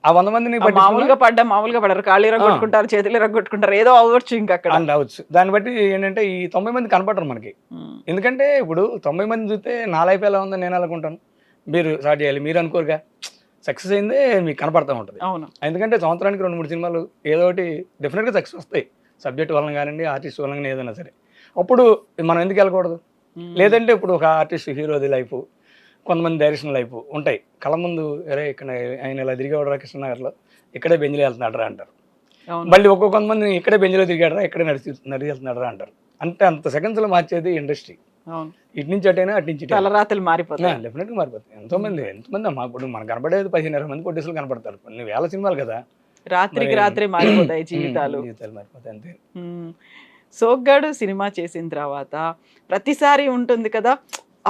C: ఆ 100 మందిని
B: మామూలుగా పడరు, కాళ్ళు ఇరగొట్టుకుంటారు, చేతులు ఇరగొట్టుకుంటారు, ఏదో అవ్వచ్చు ఇంకా అక్కడ
C: రావచ్చు. దాన్ని బట్టి ఏంటంటే ఈ 90 మంది కనపడరు మనకి. ఎందుకంటే ఇప్పుడు 90 మంది చూస్తే నా లైఫ్ ఎలా ఉందని నేను అనుకుంటాను, మీరు స్టార్ట్ చేయాలి, మీరు అనుకోరుగా. సక్సెస్ అయిందే మీకు కనపడతా ఉంటుంది.
B: అవును
C: ఎందుకంటే సంవత్సరానికి 2-3 సినిమాలు ఏదో ఒకటి డెఫినెట్గా సక్సెస్ వస్తాయి, సబ్జెక్ట్ వలన కానివ్వండి, ఆర్టిస్ట్ వలన కానీ ఏదైనా సరే. అప్పుడు మనం ఎందుకు వెళ్ళకూడదు? లేదంటే ఇప్పుడు ఒక ఆర్టిస్ట్ హీరోది లైఫ్, కొంతమంది డైరెక్షన్ లైఫ్ ఉంటాయి కళ్ళ ముందు, అరే ఇక్కడ ఆయన ఇలా తిరిగేవాడరా కృష్ణనగర్లో, ఇక్కడే బెంజ్లో వెళ్తున్నాడరా అంటారు. మళ్ళీ కొంతమంది ఇక్కడే బెంజ్లో తిరిగాడరా, ఇక్కడే నడిచి వెళ్తున్నాడరా అంటారు. అంటే అంత సెకండ్స్లో మార్చేది ఇండస్ట్రీ. ఇటు నుంచి అటైనా అటు నుంచి
B: తలరాతలు మారిపోతాయి,
C: డెఫినెట్గా మారిపోతాయి. ఎంతోమంది అమ్మా, ఇప్పుడు మనకు కనపడేది 15-20 మంది ప్రొడ్యూసర్లు కనపడతారు, కొన్ని వేల సినిమాలు కదా,
B: రాత్రికి రాత్రే మారిపోతాయి జీవితాలు
C: మారిపోతాయి అంతే.
B: సోగ్గాడు సినిమా చేసిన తర్వాత ప్రతిసారి ఉంటుంది కదా,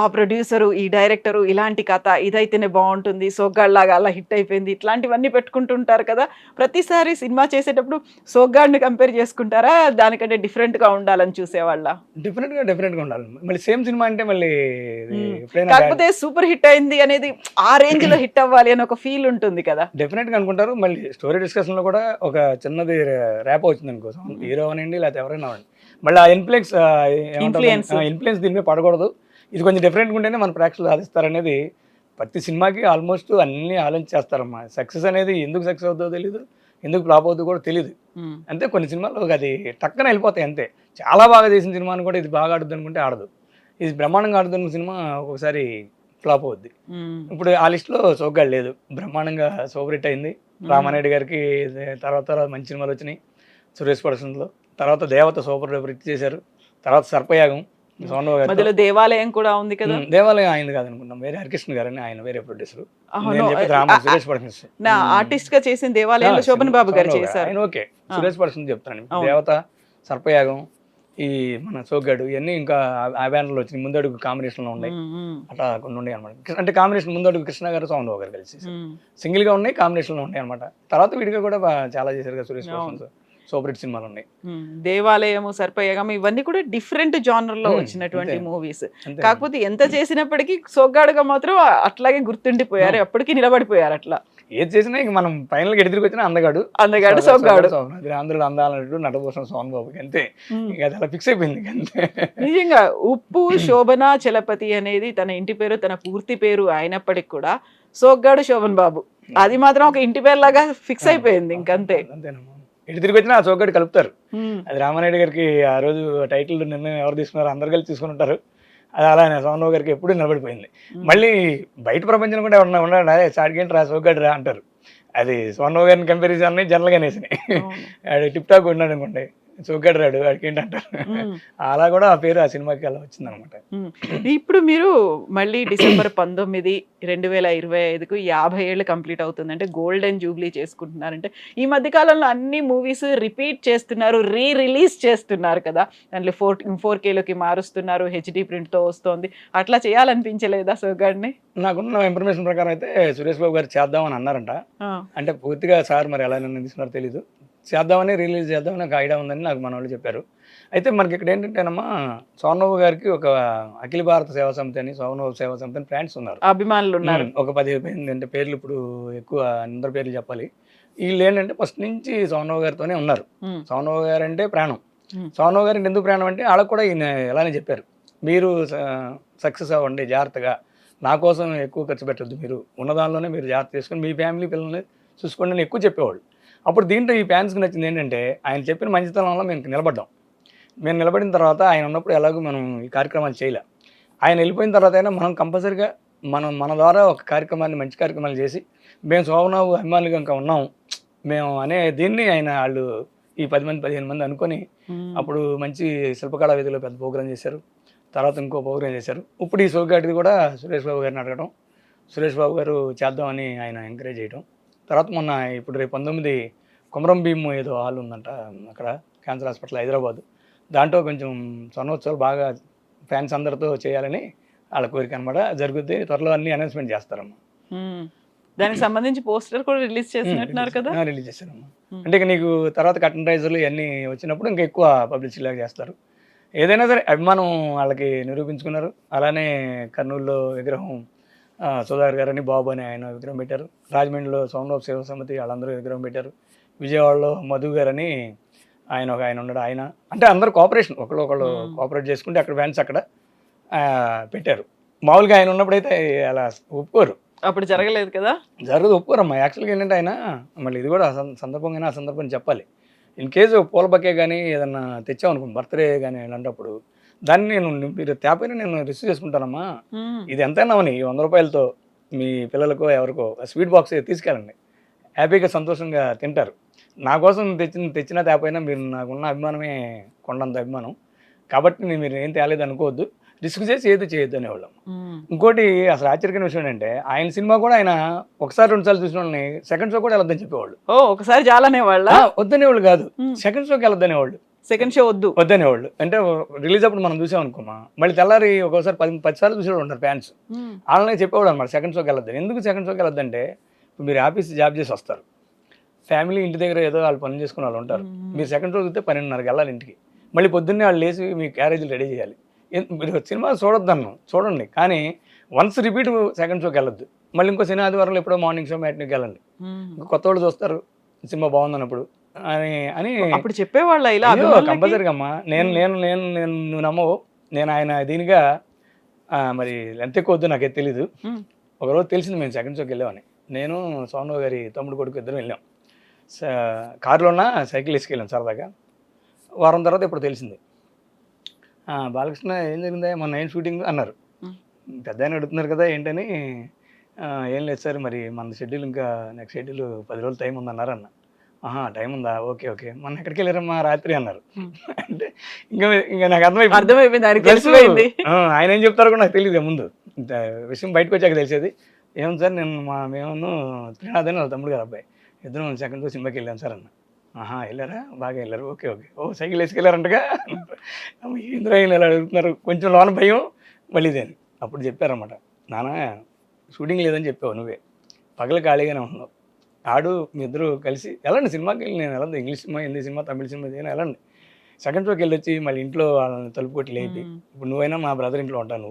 B: ఆ ప్రొడ్యూసరు, ఈ డైరెక్టరు, ఇలాంటి కథ ఇదైతేనే బాగుంటుంది, సోగ్గాడ్లాగా అలా హిట్ అయిపోయింది, ఇట్లాంటివన్నీ పెట్టుకుంటుంటారు కదా. ప్రతిసారి సినిమా చేసేటప్పుడు సోగ్గాడ్ని కంపేర్ చేసుకుంటారా, దానికంటే డిఫరెంట్గా ఉండాలని చూసేవాళ్ళ?
C: డిఫరెంట్గా ఉండాలి. మళ్ళీ సేమ్ సినిమా అంటే మళ్ళీ
B: కాకపోతే సూపర్ హిట్ అయింది అనేది ఆ రేంజ్ లో హిట్ అవ్వాలి అని ఒక ఫీల్ ఉంటుంది కదా.
C: డెఫినెట్గా అనుకుంటారు. మళ్ళీ స్టోరీ డిస్కషన్లో కూడా ఒక చిన్నది ర్యాప్ వచ్చింది అనుకో, హీరో అనండి లేకపోతే ఎవరైనా అవ్వండి, మళ్ళీ ఆ ఇన్ఫ్లుయెన్స్ దీని మీద పడకూడదు, ఇది కొంచెం డిఫరెంట్గా ఉంటేనే మన ప్రేక్షకులు సాధిస్తారనేది ప్రతి సినిమాకి ఆల్మోస్ట్ అన్నీ ఆలోచించేస్తారమ్మా. సక్సెస్ అనేది ఎందుకు సక్సెస్ అవుతుందో తెలియదు, ఎందుకు ఫ్లాప్ అవుతుందో కూడా తెలియదు. అంతే కొన్ని సినిమాలు అది టక్కన వెళ్ళిపోతాయి అంతే. చాలా బాగా చేసిన సినిమాని కూడా ఇది బాగా ఆడుద్ది అనుకుంటే ఆడదు, ఇది బ్రహ్మాండంగా ఆడుతున్న సినిమా ఒక్కొక్కసారి ఫ్లాప్ అవుద్ది. ఇప్పుడు ఆ లిస్ట్లో సోగ్గాడు లేదు, బ్రహ్మాండంగా సూపర్ హిట్ అయింది. రామానాయుడు గారికి తర్వాత మంచి సినిమాలు వచ్చినాయి సురేష్ ప్రొడక్షన్స్లో. తర్వాత దేవత సూపర్ డూపర్ హిట్ చేశారు. తర్వాత సర్పయాగం
B: మధ్యలో దేవాలయం కూడా ఉంది కదా.
C: దేవాలయం ఆయన కాదు అనుకుంటాం, వేరే హరికృష్ణ గారు అని, ఆయన వేరే ప్రొడ్యూసర్. సురేష్ ప్రొడక్షన్స్
B: ఆర్టిస్ట్ గా చేసిన దేవాలయంలో శోభన్ బాబు గారు చేశారు.
C: ఆయన ఓకే, సురేష్ ప్రొడక్షన్స్ చెప్తాను. దేవత, సర్పయాగం, ఈ మన సోగ్గాడు ఇవన్నీ ఇంకా ఆ బ్యానర్లో వచ్చినాయి. ముందడుగు కాంబినేషన్లో ఉన్నాయి, అట్లా కొన్ని ఉన్నాయి అనమాట. అంటే కాంబినేషన్ ముందడుగు కృష్ణ గారు, సౌండ్ బాబు గారు కలిసి సింగిల్ గా ఉన్నాయి, కాంబినేషన్లో ఉన్నాయి అనమాట. తర్వాత విడిగా కూడా చాలా చేశారు కదా సురేష్ ప్రొడక్షన్స్, సూపర్ హిట్ సినిమాలు ఉన్నాయి.
B: దేవాలయము, సర్పయాగం ఇవన్నీ కూడా డిఫరెంట్ జానర్ లో వచ్చినటువంటి మూవీస్. కాకపోతే ఎంత చేసినప్పటికీ సోగ్గాడుగా మాత్రం అట్లాగే గుర్తుండిపోయారు, ఎప్పటికీ నిలబడిపోయారు. అట్లా
C: ఏది చేసినా ఇక మనం ఫైనల్ గా ఎడితికి వచ్చినా అందగాడు
B: సోగ్గాడు,
C: అందరూ అందాలన్నట్టు నటభూషణ సోన్ బాబుకి అంతే. ఇక అది అలా ఫిక్స్ అయిపోయింది అంతే.
B: నిజంగా ఉప్పు శోభన చలపతి అనేది తన ఇంటి పేరు, తన పూర్తి పేరు అయినప్పటికి కూడా సోగ్గాడు శోభన్ బాబు అది మాత్రం ఒక ఇంటి పేరు లాగా ఫిక్స్ అయిపోయింది ఇంకంతే.
C: అంతేనమ్మా, ఎటు తిరిగి వచ్చినా ఆ సోగ్గాడు కలుపుతారు. అది రామానాయుడు గారికి ఆ రోజు టైటిల్ నిర్ణయం ఎవరు తీసుకున్నారు, అందరు కలిసి తీసుకుని ఉంటారు. అది అలానే సోన్ బాబు గారికి ఎప్పుడు నిలబడిపోయింది. మళ్ళీ బయట ప్రపంచం కూడా ఎవరన్నా ఉన్నాడు, అదే చాడిగేంటి రా సోగ్గాడు రా అంటారు. అది సోన్ బాబు గారిని కంపారిజన్ అన్నీ జనరల్గా వేసినాయి. ఆడు టిప్ టాక్ ఉన్నాడు అనుకోండి, సోగ్గాడు రాడు వాడికి ఏంటంటారు. అలా కూడా ఆ పేరు ఆ సినిమాకి అలా వచ్చింది అనమాట.
B: ఇప్పుడు మీరు మళ్ళీ December 19, 2025కు 50 ఏళ్ళు కంప్లీట్ అవుతుంది, అంటే గోల్డెన్ జూబ్లీ చేసుకుంటున్నారంటే. ఈ మధ్య కాలంలో అన్ని మూవీస్ రిపీట్ చేస్తున్నారు, రిలీజ్ చేస్తున్నారు కదా, దాంట్లో 4Kలోకి మారుస్తున్నారు, HD ప్రింట్తో వస్తుంది. అట్లా చేయాలనిపించలేదా సోగ్గాడిని?
C: నాకున్న ఇన్ఫర్మేషన్ ప్రకారం అయితే సురేష్ బాబు గారు చేద్దామని అన్నారంట. అంటే పూర్తిగా సార్ మరి ఎలా నిర్ణయిస్తున్నారో తెలీదు, చేద్దామని రిలీజ్ చేద్దామని ఒక ఐడియా ఉందని నాకు మన వాళ్ళు చెప్పారు. అయితే మనకి ఇక్కడ ఏంటంటేనమ్మా, సోన్ బాబు గారికి ఒక అఖిల భారత సేవా సమితి అని, సోన్ బాబు సేవా సమితి అని ఫ్యాన్స్ ఉన్నారు,
B: అభిమానులు ఉన్నారు.
C: ఒక 10 అంటే పేర్లు ఇప్పుడు ఎక్కువ అందరి పేర్లు చెప్పాలి. వీళ్ళు ఏంటంటే ఫస్ట్ నుంచి సోన్ బాబు గారితోనే ఉన్నారు. సోన్ బాబు గారు అంటే ప్రాణం. సోన్ బాబు గారికి ఎందుకు ప్రాణం అంటే వాళ్ళకు కూడా ఈయన ఎలానే చెప్పారు, మీరు సక్సెస్ అవ్వండి జాగ్రత్తగా, నా కోసం ఎక్కువ ఖర్చు పెట్టద్దు, మీరు ఉన్నదానిలోనే మీరు జాగ్రత్త చేసుకొని మీ ఫ్యామిలీ పిల్లల్ని చూసుకోండి అని ఎక్కువ చెప్పేవాళ్ళు. అప్పుడు దీంట్లో ఈ ఫ్యాన్స్కి నచ్చింది ఏంటంటే, ఆయన చెప్పిన మంచితనంలో మేము నిలబడ్డాం. మేము నిలబడిన తర్వాత ఆయన ఉన్నప్పుడు ఎలాగో మనం ఈ కార్యక్రమాలు చేయలే. ఆయన వెళ్ళిపోయిన తర్వాత అయినా మనం కంపల్సరీగా మన ద్వారా ఒక కార్యక్రమాన్ని, మంచి కార్యక్రమాలు చేసి మేము శోభనావు అభిమానులుగా ఇంకా ఉన్నాం మేము అనే దీన్ని ఆయన వాళ్ళు ఈ 10 మంది 15 మంది అనుకొని అప్పుడు మంచి శిల్పకళా వేదికలో పెద్ద ప్రోగ్రాం చేశారు. తర్వాత ఇంకో ప్రోగ్రాం చేశారు. ఇప్పుడు ఈ సోగ్గాడిది కూడా సురేష్ బాబు గారిని అడగడం, సురేష్ బాబు గారు చేద్దామని ఆయన ఎంకరేజ్ చేయడం. తర్వాత మొన్న ఇప్పుడు రేపు 19 కొమరం భీము ఏదో హాల్ ఉందంట అక్కడ, క్యాన్సర్ హాస్పిటల్ హైదరాబాద్, దాంట్లో కొంచెం స్వర్ణోత్సవాలు బాగా ఫ్యాన్స్ అందరితో చేయాలని వాళ్ళ కోరిక అనమాట. జరుగుద్ది, త్వరలో అన్ని అనౌన్స్మెంట్ చేస్తారమ్మా.
B: దానికి సంబంధించి పోస్టర్ కూడా రిలీజ్ చేసినట్టున్నారు కదా.
C: రిలీజ్ చేశారమ్మా. అంటే ఇక నీకు తర్వాత కటన్ రైజర్లు ఇవన్నీ వచ్చినప్పుడు ఇంకా ఎక్కువ పబ్లిసిటీ లాగా చేస్తారు. ఏదైనా సరే అభిమానం వాళ్ళకి నిరూపించుకున్నారు. అలానే కర్నూలులో విగ్రహం సుధాకర్ గారు అని బాబు అని ఆయన విగ్రహం పెట్టారు. రాజమండ్రిలో సోమనాథ్ సేవా సమితి వాళ్ళందరూ విగ్రహం పెట్టారు. విజయవాడలో మధు గారు అని ఆయన ఉన్నాడు. ఆయన అంటే అందరూ కోఆపరేషన్, ఒకళ్ళు కోఆపరేట్ చేసుకుంటే అక్కడ ఫ్యాన్స్ అక్కడ పెట్టారు. మామూలుగా ఆయన ఉన్నప్పుడైతే అలా ఒప్పుకోరు.
B: అప్పుడు జరగలేదు కదా.
C: జరగదు, ఒప్పుకోరమ్మా. యాక్చువల్గా ఏంటంటే ఆయన మళ్ళీ ఇది కూడా సందర్భంగా ఆ సందర్భం చెప్పాలి. ఇన్ కేసు పూల బకే కానీ ఏదన్నా తెచ్చామనుకోండి, బర్త్డే కానీ అలాంటప్పుడు దాన్ని మీరు తేపైనా నేను రిసీవ్ చేసుకుంటానమ్మా. ఇది ఎంతైనా అవని 100 రూపాయలతో మీ పిల్లలకో ఎవరికో స్వీట్ బాక్స్ తీసుకెళ్ళండి, హ్యాపీగా సంతోషంగా తింటారు. నా కోసం తెచ్చిన తేపైనా మీరు నాకున్న అభిమానమే కొండంత అభిమానం కాబట్టి మీరు ఏం తేలేదు అనుకోవద్దు, రిస్క్ చేసి ఏది చేయొద్దు అనేవాళ్ళం. ఇంకోటి అసలు ఆశ్చర్యకరమైన విషయం ఏంటంటే ఆయన సినిమా కూడా ఆయన ఒకసారి 2 సార్లు చూసిన వాళ్ళని సెకండ్ షో కూడా వెళ్ళొద్దని చెప్పేవాళ్ళు.
B: ఒకసారి చాలనే వాళ్ళ
C: వద్దనేవాళ్ళు కాదు, సెకండ్ షోకి వెళ్ళొద్దనేవాళ్ళు.
B: Second show
C: వద్దనేవాళ్ళు. అంటే రిలీజ్ అప్పుడు మనం చూసాం అనుకోమా, మళ్ళీ తెల్లారి ఒక్కోసారి 10 సార్లు చూసేవాళ్ళు ఉంటారు ఫ్యాన్స్. వాళ్ళని చెప్పేవాడు అనమాట సెకండ్ షోకి వెళ్ళొద్దని. ఎందుకు సెకండ్ షోకి వెళ్ళొద్దంటే ఇప్పుడు మీరు ఆఫీస్ జాబ్ చేసి వస్తారు, ఫ్యామిలీ ఇంటి దగ్గర ఏదో వాళ్ళు పని చేసుకునే వాళ్ళు ఉంటారు. మీరు సెకండ్ షో చూస్తే 12:30కి వెళ్ళాలి ఇంటికి. మళ్ళీ పొద్దున్నే వాళ్ళు లేచి మీ క్యారేజీలు రెడీ చేయాలి. మీరు సినిమా చూడండి కానీ వన్స్ రిపీట్ సెకండ్ షోకి వెళ్ళొద్దు. మళ్ళీ ఇంకో శని ఆదివారంలో ఎప్పుడో మార్నింగ్ షో మ్యాట్నీకి వెళ్ళండి. కొత్త వాళ్ళు చూస్తారు సినిమా బాగుందన్నప్పుడు అని
B: అప్పుడు చెప్పేవాళ్ళ ఇలా
C: కంపల్సరీగా అమ్మా. నువ్వు నమ్మవు, నేను ఆయన దీనిగా మరి ఎంత ఎక్కువ వద్దు నాకైతే తెలీదు. ఒకరోజు తెలిసింది మేము సెకండ్ షోకి వెళ్ళామని. నేను సోమరావు గారి తమ్ముడు కొడుకు ఇద్దరం వెళ్ళాం. కారులోన సైకిల్ వేసుకెళ్ళాం సరదాగా. వారం తర్వాత ఇప్పుడు తెలిసింది, బాలకృష్ణ ఏం జరిగిందా మొన్న ఏం షూటింగ్ అన్నారు. పెద్ద ఆయన అడుగుతున్నారు కదా ఏంటని. ఏం లేదు సార్, మరి మన షెడ్యూల్ ఇంకా నెక్స్ట్ షెడ్యూల్ 10 రోజులు టైం ఉందన్నారు అన్న. టైం ఉందా, ఓకే ఓకే. మొన్న ఎక్కడికి వెళ్ళారమ్మా రాత్రి అన్నారు. అంటే ఇంకా నాకు అర్థమైపోయింది ఆయన ఏం చెప్తారో కూడా నాకు తెలియదు. ముందు విషయం బయటకు వచ్చాక తెలిసేది. ఏం సార్ మేము త్రినాథ్ అని వాళ్ళ తమ్ముడు గారు అబ్బాయి ఇద్దరం సెకండ్ షో సినిమాకి వెళ్ళాం సార్ అన్న. వెళ్ళారా, బాగా వెళ్ళారు, ఓకే ఓకే. సైకిల్ వేసుకెళ్ళారంటగా. ఇంద్ర ఇలా అడుగుతున్నారు, కొంచెం లోన భయం మళ్ళీ ఇదేని. అప్పుడు చెప్పారన్నమాట, నాన్న షూటింగ్ లేదని చెప్పావు, నువ్వే పగలు ఖాళీగానే ఉన్నావు, మీ ఇద్దరు కలిసి వెళ్ళండి సినిమాకి వెళ్ళి. నేను వెళ్ళండి, ఇంగ్లీష్ సినిమా, హిందీ సినిమా, తమిళ సినిమా ఏదైనా వెళ్ళండి. సెకండ్ షోకి వెళ్ళి వచ్చి మళ్ళీ ఇంట్లో వాళ్ళని తలుపు కొట్టి లేపి, ఇప్పుడు నువ్వైనా మా బ్రదర్ ఇంట్లో ఉంటాను,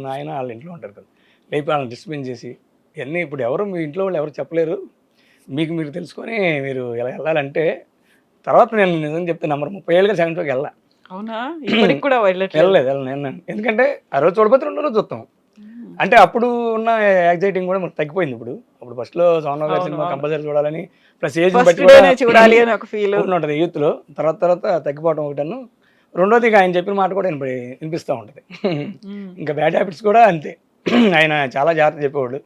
C: నాయన వాళ్ళ ఇంట్లో ఉంటారు కదా, లేపి వాళ్ళని డిస్టర్బెన్స్ చేసి ఇవన్నీ ఇప్పుడు ఎవరు మీ ఇంట్లో వాళ్ళు ఎవరు చెప్పలేరు, మీరు తెలుసుకొని మీరు ఎలా వెళ్ళాలంటే. తర్వాత నేను నిజంగా చెప్తే నెంబర్ 30 ఏళ్ళుగా సెకండ్ షోకి వెళ్ళా.
B: అవునా? ఇప్పటికి కూడా
C: వెళ్ళలేదు నేను. ఎందుకంటే ఆ రోజు చూడబోతే 2 రోజు చూస్తాం. అంటే అప్పుడు ఉన్న ఎగ్జైటింగ్ కూడా మనకు తగ్గిపోయింది. ఇప్పుడు ఫస్ట్లో సోమరావు గారి సినిమా కంపల్సరీ చూడాలని, ప్లస్ ఏజ్ బట్టి
B: చూడాలి అని ఒక ఫీల్
C: ఉంటుంది యూత్లో. తర్వాత తగ్గిపోవడం ఒకటను. రెండోది ఆయన చెప్పిన మాట కూడా వినిపిస్తూ ఉంటుంది. ఇంకా బ్యాడ్ హ్యాబిట్స్ కూడా అంతే. ఆయన చాలా జాగ్రత్త చెప్పేవాళ్ళు,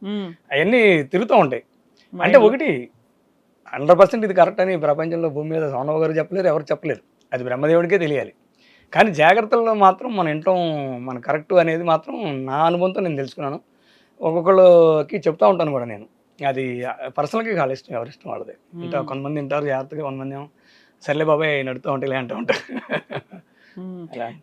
C: అవన్నీ తిరుగుతూ ఉంటాయి. అంటే ఒకటి 100% ఇది కరెక్ట్ అని ప్రపంచంలో భూమి మీద సోమరావు గారు చెప్పలేరు, ఎవరు చెప్పలేరు, అది బ్రహ్మదేవుడికే తెలియాలి. కానీ జాగ్రత్తల్లో మాత్రం మన ఇంట్లో మన కరెక్ట్ అనేది మాత్రం నా అనుభవంతో నేను తెలుసుకున్నాను. ఒక్కొక్కళ్ళకి చెప్తా ఉంటాను కూడా నేను. అది పర్సనల్గా వాళ్ళ ఇష్టం, ఎవరి ఇష్టం వాళ్ళది. ఇంకా కొంతమంది వింటారు జాగ్రత్తగా, కొంతమంది సర్లే బాబాయ్ నడుతూ ఉంటాయి ఇలా అంటూ ఉంటారు.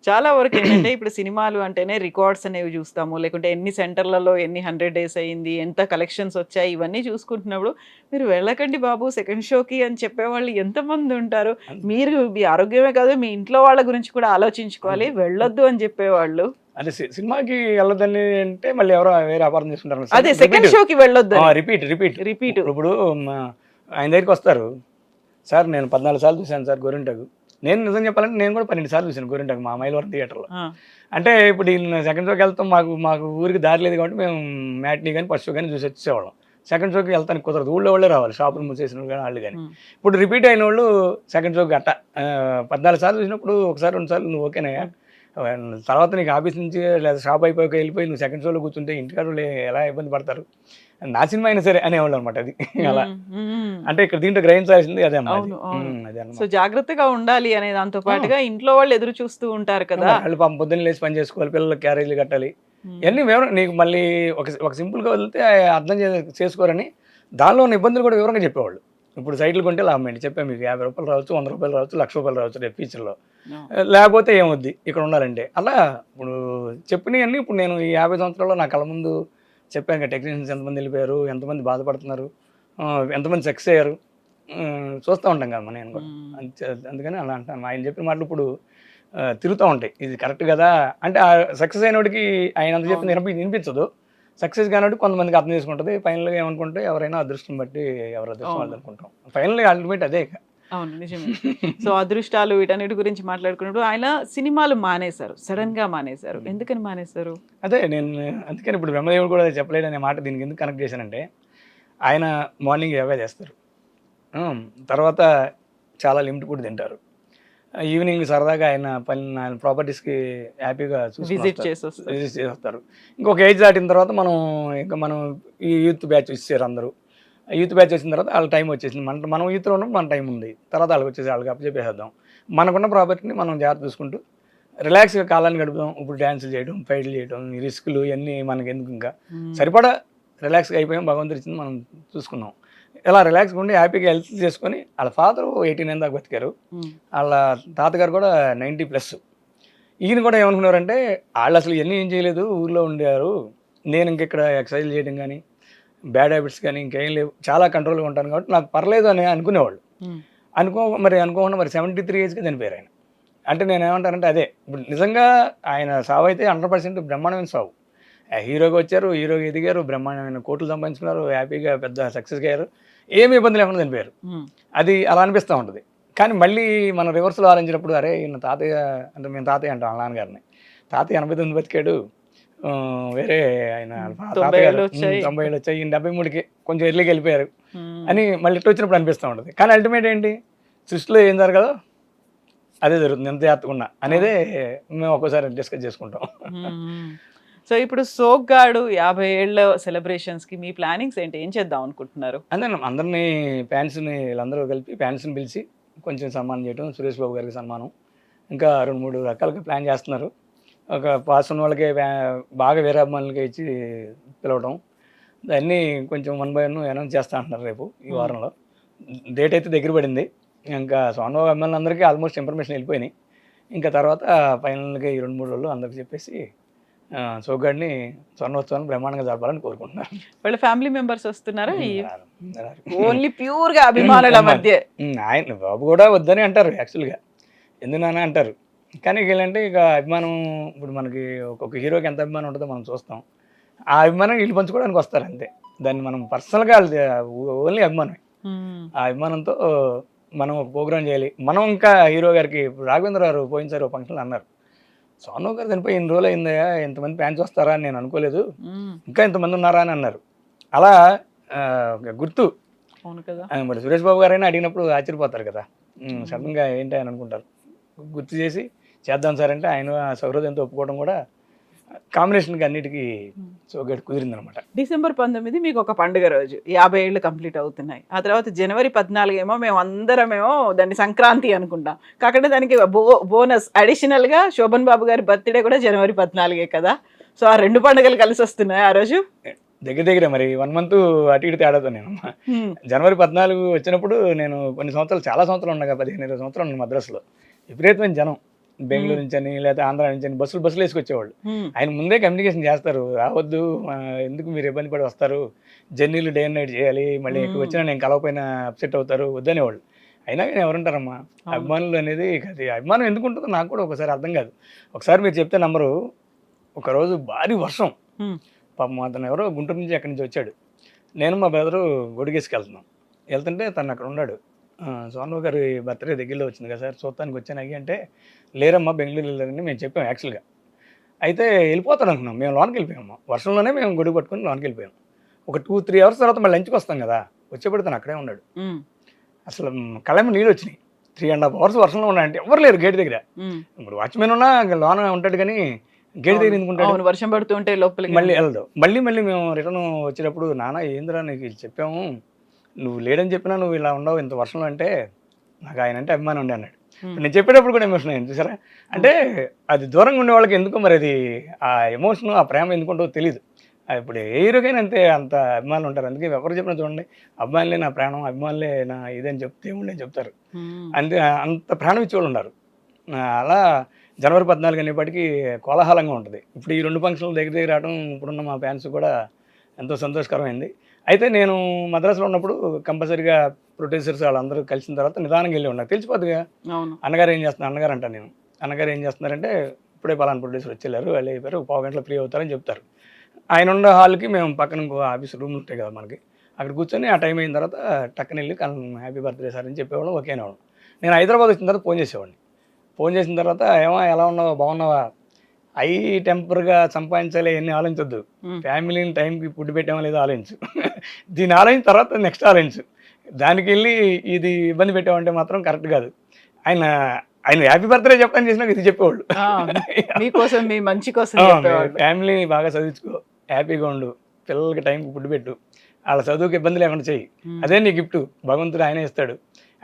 B: చాలా వరకు ఏంటంటే ఇప్పుడు సినిమాలు అంటేనే రికార్డ్స్ అనేవి చూస్తాము, లేకుంటే ఎన్ని సెంటర్లలో ఎన్ని 100 days అయింది, ఎంత కలెక్షన్స్ వచ్చాయి, ఇవన్నీ చూసుకుంటున్నప్పుడు మీరు వెళ్ళకండి బాబు సెకండ్ షోకి అని చెప్పేవాళ్ళు ఎంతమంది ఉంటారు. మీరు మీ ఆరోగ్యమే కాదు మీ ఇంట్లో వాళ్ళ గురించి కూడా ఆలోచించుకోవాలి, వెళ్ళొద్దు అని చెప్పేవాళ్ళు.
C: అదే సినిమాకి వెళ్ళొద్దని అంటే మళ్ళీ ఎవరో వేరే అపార్థం చేసుకుంటారు.
B: అదే సెకండ్ షోకి వెళ్ళొద్దు,
C: రిపీట్. ఇప్పుడు ఆయన దగ్గరికి వస్తారు, సార్ నేను 14 సార్లు చూశాను సార్ గోరింటాకు. నేను నిజం చెప్పాలంటే నేను కూడా 12 సార్లు చూసాను గోరింటాకు మా మైలవరం థియేటర్లో. అంటే ఇప్పుడు సెకండ్ షోకి వెళ్తాం, మాకు ఊరికి దారి లేదు కాబట్టి మేము మ్యాట్నీ కానీ ఫస్ట్ షో కానీ చూసి వచ్చేవాళ్ళం. సెకండ్ షోకి వెళ్తానికి కుదరదు, ఊళ్ళో వాళ్ళే రావాలి, షాపులు మూసేసిన కానీ వాళ్ళు కానీ. ఇప్పుడు రిపీట్ అయిన వాళ్ళు సెకండ్ షోకి గట్ట 14 సార్లు చూసినప్పుడు 1 సారి 2 సార్లు నువ్వు ఓకేనాయా, తర్వాత నీకు ఆఫీస్ నుంచి లేదా షాప్ అయిపోయి వెళ్ళిపోయి నువ్వు సెకండ్ షోలో కూర్చుంటే ఇంటికాడ ఎలా ఇబ్బంది పడతారు, నా సినిమా అయినా సరే అనేవాళ్ళు అనమాట. అది అలా అంటే ఇక్కడ దీంట్లో గ్రహించాల్సింది అదే అన్నమాట.
B: సో జాగ్రత్తగా ఉండాలి అనే దాంతో పాటుగా ఇంట్లో వాళ్ళు ఎదురు చూస్తూ ఉంటారు కదా,
C: వాళ్ళు పాపం పొద్దున్న లేచి పని చేసుకోవాలి, పిల్లలకి క్యారేజీలు కట్టాలి, ఇవన్నీ వివరం నీకు మళ్ళీ ఒక సింపుల్గా వదిలితే అర్థం చేసుకోరని దానిలో ఉన్న ఇబ్బందులు కూడా వివరంగా చెప్పేవాళ్ళు. ఇప్పుడు సైట్లు కొంటే లాభమేంటి చెప్పాను మీకు, 50 రూపాయలు రావచ్చు, 100 రూపాయలు రావచ్చు, 1,00,000 రూపాయలు రావచ్చు రేపు ఫ్యూచర్లో, లేకపోతే ఏమొద్ది ఇక్కడ ఉండాలంటే. అలా ఇప్పుడు చెప్పినవన్నీ ఇప్పుడు నేను ఈ 50 సంవత్సరాల్లో నా కళ్ళ ముందు చెప్పాను కదా, టెక్నీషియన్స్ ఎంతమంది వెళ్ళిపోయారు, ఎంతమంది బాధపడుతున్నారు, ఎంతమంది సక్సెస్ అయ్యారు, చూస్తూ ఉంటాం కదా నేను కూడా. అందుకని అలా అంటాను. ఆయన చెప్పిన మాటలు ఇప్పుడు తిరుగుతూ ఉంటాయి, ఇది కరెక్ట్ కదా అంటే. సక్సెస్ అయినోడికి ఆయన అంత చెప్పింది వినిపించదు, సక్సెస్ కానివాడికి కొంతమందికి అర్థం చేసుకుంటుంది. ఫైనల్గా ఏమనుకుంటే ఎవరైనా అదృష్టం బట్టి ఎవరు అదృష్టం వాళ్ళు అనుకుంటాం. ఫైనల్గా అల్టిమేట్ అదే.
B: అవును, నిజమే. సో అదృష్టాలు వీటన్నిటి గురించి మాట్లాడుకున్నప్పుడు ఆయన సినిమాలు మానేశారు, సడన్ గా మానేశారు. ఎందుకని మానేశారు?
C: అదే నేను అందుకని ఇప్పుడు బ్రహ్మదేవుడు కూడా చెప్పలేడు అనే మాట దీనికి ఎందుకు కనెక్ట్ చేశానంటే, ఆయన మార్నింగ్ యోగా చేస్తారు, తర్వాత చాలా లిమిట్ ఫుడ్ తింటారు, ఈవినింగ్ సరదాగా ఆయన ప్రాపర్టీస్కి హ్యాపీగా
B: విజిట్ చేసి
C: వస్తారు. ఇంకొక ఏజ్ దాటిన తర్వాత మనం ఈ యూత్ బ్యాచ్ ఇచ్చారు అందరూ. యూత్ బ్యాచ్ వచ్చిన తర్వాత వాళ్ళ టైం వచ్చేసింది. మనం యూత్లో ఉన్నప్పుడు మన టైం ఉంది, తర్వాత వాళ్ళకి వచ్చేసి వాళ్ళకి అప్పచెప్పేసేద్దాం. మనకున్న ప్రాపర్టీని మనం జాగ్రత్త చూసుకుంటూ రిలాక్స్గా కాలాన్ని గడుపుదాం. ఇప్పుడు డ్యాన్సులు చేయడం, ఫైట్లు చేయడం, ఈ రిస్కులు ఇవన్నీ మనకి ఎందుకు, ఇంకా సరిపడా రిలాక్స్గా అయిపోయాం, భగవంతుడు ఇచ్చింది మనం చూసుకున్నాం. ఇలా రిలాక్స్గా ఉండి హ్యాపీగా హెల్త్ చేసుకొని, వాళ్ళ ఫాదర్ 89 దాకా బతికారు, వాళ్ళ తాతగారు కూడా 90+. ఈయన కూడా ఏమనుకున్నారంటే, వాళ్ళు అసలు ఇవన్నీ ఏం చేయలేదు, ఊళ్ళో ఉండేవారు, నేను ఇంకెక్కడ ఎక్సర్సైజ్ చేయడం కానీ బ్యాడ్ హ్యాబిట్స్ కానీ ఇంకేం లేవు, చాలా కంట్రోల్గా ఉంటాను కాబట్టి నాకు పర్లేదు అని అనుకునేవాళ్ళు. అనుకోకుండా 73 ఏజ్కి చనిపోయారు ఆయన. అంటే నేను ఏమంటానంటే అదే, ఇప్పుడు నిజంగా ఆయన సావు అయితే 100% బ్రహ్మాండమైన సావు. హీరోగా వచ్చారు, హీరోగా ఎదిగారు, బ్రహ్మాండమైన కోట్లు సంపాదించుకున్నారు, హ్యాపీగా పెద్ద సక్సెస్ అయ్యారు, ఏమి ఇబ్బంది లేకుండా చనిపోయారు. అది అలా అనిపిస్తూ ఉంటుంది. కానీ మళ్ళీ మనం రివర్స్లో ఆలోచించినప్పుడు, అరే ఈయన తాతయ్య అంటే, మేము తాతయ్య అంటాం వాళ్ళ నాన్నగారిని, తాతయ్య 89 బతికాడు, వేరే ఆయన 90 ఏళ్ళు వచ్చాయి, ఈయన 73కి కొంచెం ఎర్లీకి వెళ్ళిపోయారు అని మళ్ళీ ఇట్లా వచ్చినప్పుడు అనిపిస్తూ ఉంటుంది. కానీ అల్టిమేట్ ఏంటి, సృష్టిలో ఏం జరగదో అదే జరుగుతుంది, ఎంత జాగ్రత్తగా అనేదే మేము ఒక్కోసారి డిస్కస్ చేసుకుంటాం.
B: సో ఇప్పుడు సోగ్గాడు 50 ఏళ్ళ సెలబ్రేషన్స్కి మీ ప్లానింగ్స్ ఏంటి, ఏం చేద్దాం అనుకుంటున్నారు?
C: అందరినీ ఫ్యాన్స్ని వీళ్ళందరూ కలిపి ఫ్యాన్స్ని పిలిచి కొంచెం సన్మానం చేయడం, సురేష్ బాబు గారికి సన్మానం, ఇంకా 2-3 రకాలుగా ప్లాన్ చేస్తున్నారు. ఒక పాస్ ఉన్న వాళ్ళకి బాగా వేరే అభిమానులకి ఇచ్చి పిలవడం, దాన్ని కొంచెం 1 by 1 అనౌన్స్ చేస్తా అంటున్నారు రేపు ఈ వారంలో. డేట్ అయితే దగ్గర పడింది. ఇంకా సోనబాబు అభిమానులందరికీ ఆల్మోస్ట్ ఇన్ఫర్మేషన్ వెళ్ళిపోయినాయి. ఇంకా తర్వాత ఫైనల్గా ఈ 2-3 రోజులు అందరికి చెప్పేసి సోగ్గాడిని స్వర్ణోత్సవాన్ని బ్రహ్మాండంగా జరపాలని కోరుకుంటున్నారు.
B: వాళ్ళ ఫ్యామిలీ మెంబర్స్ వస్తున్నారా? ఓన్లీ ప్యూర్గా అభిమానుల మధ్య?
C: ఆయన బాబు కూడా వద్దని అంటారు యాక్చువల్గా, ఎందుకని అంటారు. కానీ వీళ్ళంటే ఇక అభిమానం, ఇప్పుడు మనకి ఒక్కొక్క హీరోకి ఎంత అభిమానం ఉంటుందో మనం చూస్తాం, ఆ అభిమానం వీళ్ళు పంచుకోవడానికి వస్తారు అంతే. దాన్ని మనం పర్సనల్గా ఓన్లీ అభిమానమే. ఆ అభిమానంతో మనం ఒక ప్రోగ్రామ్ చేయాలి. మనం ఇంకా హీరో గారికి రాఘవేంద్ర గారు పోయినసారి ఒక ఫంక్షన్లో అన్నారు, సోను గారు చనిపోయి 8 రోజులు అయిందా, ఎంతమంది ఫ్యాన్స్ వస్తారా అని నేను అనుకోలేదు, ఇంకా ఎంతమంది ఉన్నారా అని అన్నారు. అలా గుర్తు.
B: అవును కదా.
C: మరి సురేష్ బాబు గారైనా అడిగినప్పుడు ఆశ్చర్యపోతారు కదా, సడన్గా ఏంటి అని అనుకుంటారు. గుర్తు చేసి చేద్దాం సార్ అంటే ఆయన సౌహృదయంతో ఒప్పుకోవడం కూడా కాంబినేషన్కి అన్నిటికీ సోగ్గాడు కుదిరిందనమాట.
B: December 19 మీకు ఒక పండుగ రోజు, 50 ఏళ్ళు కంప్లీట్ అవుతున్నాయి. ఆ తర్వాత January 14 ఏమో మేము అందరమేమో దాన్ని సంక్రాంతి అనుకుంటాం. కాకపోతే దానికి బోనస్ అడిషనల్గా శోభన్ బాబు గారి బర్త్డే కూడా January 14 కదా. సో ఆ 2 పండుగలు కలిసి వస్తున్నాయి ఆ రోజు.
C: దగ్గర మరి 1 month అటు ఇటు తేడాతో నేను January 14 వచ్చినప్పుడు నేను కొన్ని సంవత్సరాలు, చాలా సంవత్సరాలు ఉన్నాగా, 15-20 సంవత్సరాలు ఉన్నాను మద్రాసులో. విపరీతమైన జనం, బెంగళూరు నుంచి అని లేదా ఆంధ్ర నుంచి అని బస్సులు వేసుకొచ్చేవాళ్ళు. ఆయన ముందే కమ్యూనికేషన్ చేస్తారు, రావద్దు, ఎందుకు మీరు ఇబ్బంది పడి వస్తారు, జర్నీలు డే అండ్ నైట్ చేయాలి, మళ్ళీ ఎక్కువ వచ్చినా నేను కలవపోయినా అప్సెట్ అవుతారు, వద్దనేవాళ్ళు. అయినా కానీ ఎవరుంటారమ్మా అభిమానులు అనేది. అది అభిమానం ఎందుకు ఉంటుందో నాకు కూడా ఒకసారి అర్థం కాదు. ఒకసారి మీరు చెప్తే నంబరు, ఒకరోజు భారీ వర్షం, పాపం అతను ఎవరో గుంటూరు నుంచి అక్కడి నుంచి వచ్చాడు, నేను మా బ్రదరు గొడిగేసుకు వెళ్తుంటే తను అక్కడ ఉన్నాడు. సోను గారి బర్త్డే దగ్గరలో వచ్చింది కదా సార్, చూడటానికి వచ్చాను అయ్యి అంటే, లేరమ్మా బెంగళూరు వెళ్ళారని మేము చెప్పాం యాక్చువల్గా. అయితే వెళ్ళిపోతాను అనుకున్నాం, మేము లోనికి వెళ్ళిపోయాము, వర్షంలోనే మేము గొడుగు పట్టుకుని లోనికి వెళ్ళిపోయాం. ఒక 2-3 hours తర్వాత మళ్ళీ లంచ్కి వస్తాం కదా, వచ్చేప్పుడు తను అక్కడే ఉన్నాడు. అసలు కళ్ళేమో నీళ్ళు వచ్చినాయి. 3.5 hours వర్షంలో ఉన్నాయంటే ఎవరు లేరు గేట్ దగ్గర. ఇప్పుడు వాచ్మెన్ ఉన్నా లోన ఉంటాడు కానీ గేట్ దగ్గర ఎందుకుంటాడు,
B: వర్షం పడుతుంటే లోపలికి
C: మళ్ళీ వెళ్ళదు. మళ్ళీ మేము రిటర్న్ వచ్చేటప్పుడు, నాన్న ఏందిరా నీకు చెప్పాము, నువ్వు లేడని చెప్పినా నువ్వు ఇలా ఉండవు ఇంత వర్షంలో అంటే, నాకు ఆయన అంటే అభిమానం ఉండే అన్నాడు. నేను చెప్పేటప్పుడు కూడా ఎమోషన్ అయింది చూసారా. అంటే అది దూరంగా ఉండే వాళ్ళకి ఎందుకో మరి అది ఆ ఎమోషన్, ఆ ప్రేమ ఎందుకుంటో తెలియదు. ఇప్పుడు ఏ హీరోకైనా అంతే, అంత అభిమానులు ఉంటారు. అందుకే ఎవరు చెప్పినా చూడండి, అభిమానులే నా ప్రాణం, అభిమానులే నా ఇదని చెప్తే ఉండే చెప్తారు. అంతే, అంత ప్రాణం ఇచ్చేవాళ్ళు ఉన్నారు. అలా January 14 అనేప్పటికీ కోలాహలంగా ఉంటుంది. ఇప్పుడు ఈ 2 ఫంక్షన్లు దగ్గర రావడం, ఇప్పుడున్న మా ఫ్యాన్స్ కూడా ఎంతో సంతోషకరమైంది. అయితే నేను మద్రాసులో ఉన్నప్పుడు కంపల్సరీగా ప్రొడ్యూసర్స్ వాళ్ళందరూ కలిసిన తర్వాత నిదానంగా వెళ్ళి నాకు తెలిసిపోద్దిగా.
B: అవును.
C: అన్నగారు ఏం చేస్తున్నారు, అన్నగారు అంటాను నేను. అన్నగారు ఏం చేస్తున్నారంటే ఇప్పుడే పలానా ప్రొడ్యూసర్ వచ్చేళ్ళారు, వాళ్ళు అయిపోయారు, ఒక పావు గంటలో ఫ్రీ అవుతారని చెప్తారు. ఆయన ఉన్న హాల్కి మేము పక్కన ఇంకో ఆఫీస్ రూమ్లు ఉంటాయి కదా మనకి, అక్కడ కూర్చొని ఆ టైం అయిన తర్వాత టక్కన వెళ్ళి హ్యాపీ బర్త్డే సార్ అని చెప్పేవాళ్ళం, ఓకే అనేవాళ్ళం. నేను హైదరాబాద్ వచ్చిన తర్వాత ఫోన్ చేసేవాడిని. ఫోన్ చేసిన తర్వాత ఎలా ఉన్నావా, బాగున్నావా, హై టెంపర్గా సంపాదించాలి ఎన్ని ఆలోచించొద్దు, ఫ్యామిలీని టైంకి ఫుడ్ పెట్టామో లేదో ఆలోచించు, దీన్ని ఆలోచించిన తర్వాత నెక్స్ట్ ఆలోచించు, దానికి వెళ్ళి ఇది ఇబ్బంది పెట్టామంటే మాత్రం కరెక్ట్ కాదు. ఆయన హ్యాపీ బర్త్డే చెప్పని చేసినాక ఇది చెప్పేవాళ్ళు.
B: మీకోసం, మీ మంచి కోసం
C: ఫ్యామిలీని బాగా చదివించుకో, హ్యాపీగా ఉండు, పిల్లలకి టైంకి ఫుడ్ పెట్టు, వాళ్ళ చదువుకి ఇబ్బంది లేకుండా చెయ్యి, అదే నీ గిఫ్ట్, భగవంతుడు ఆయనే ఇస్తాడు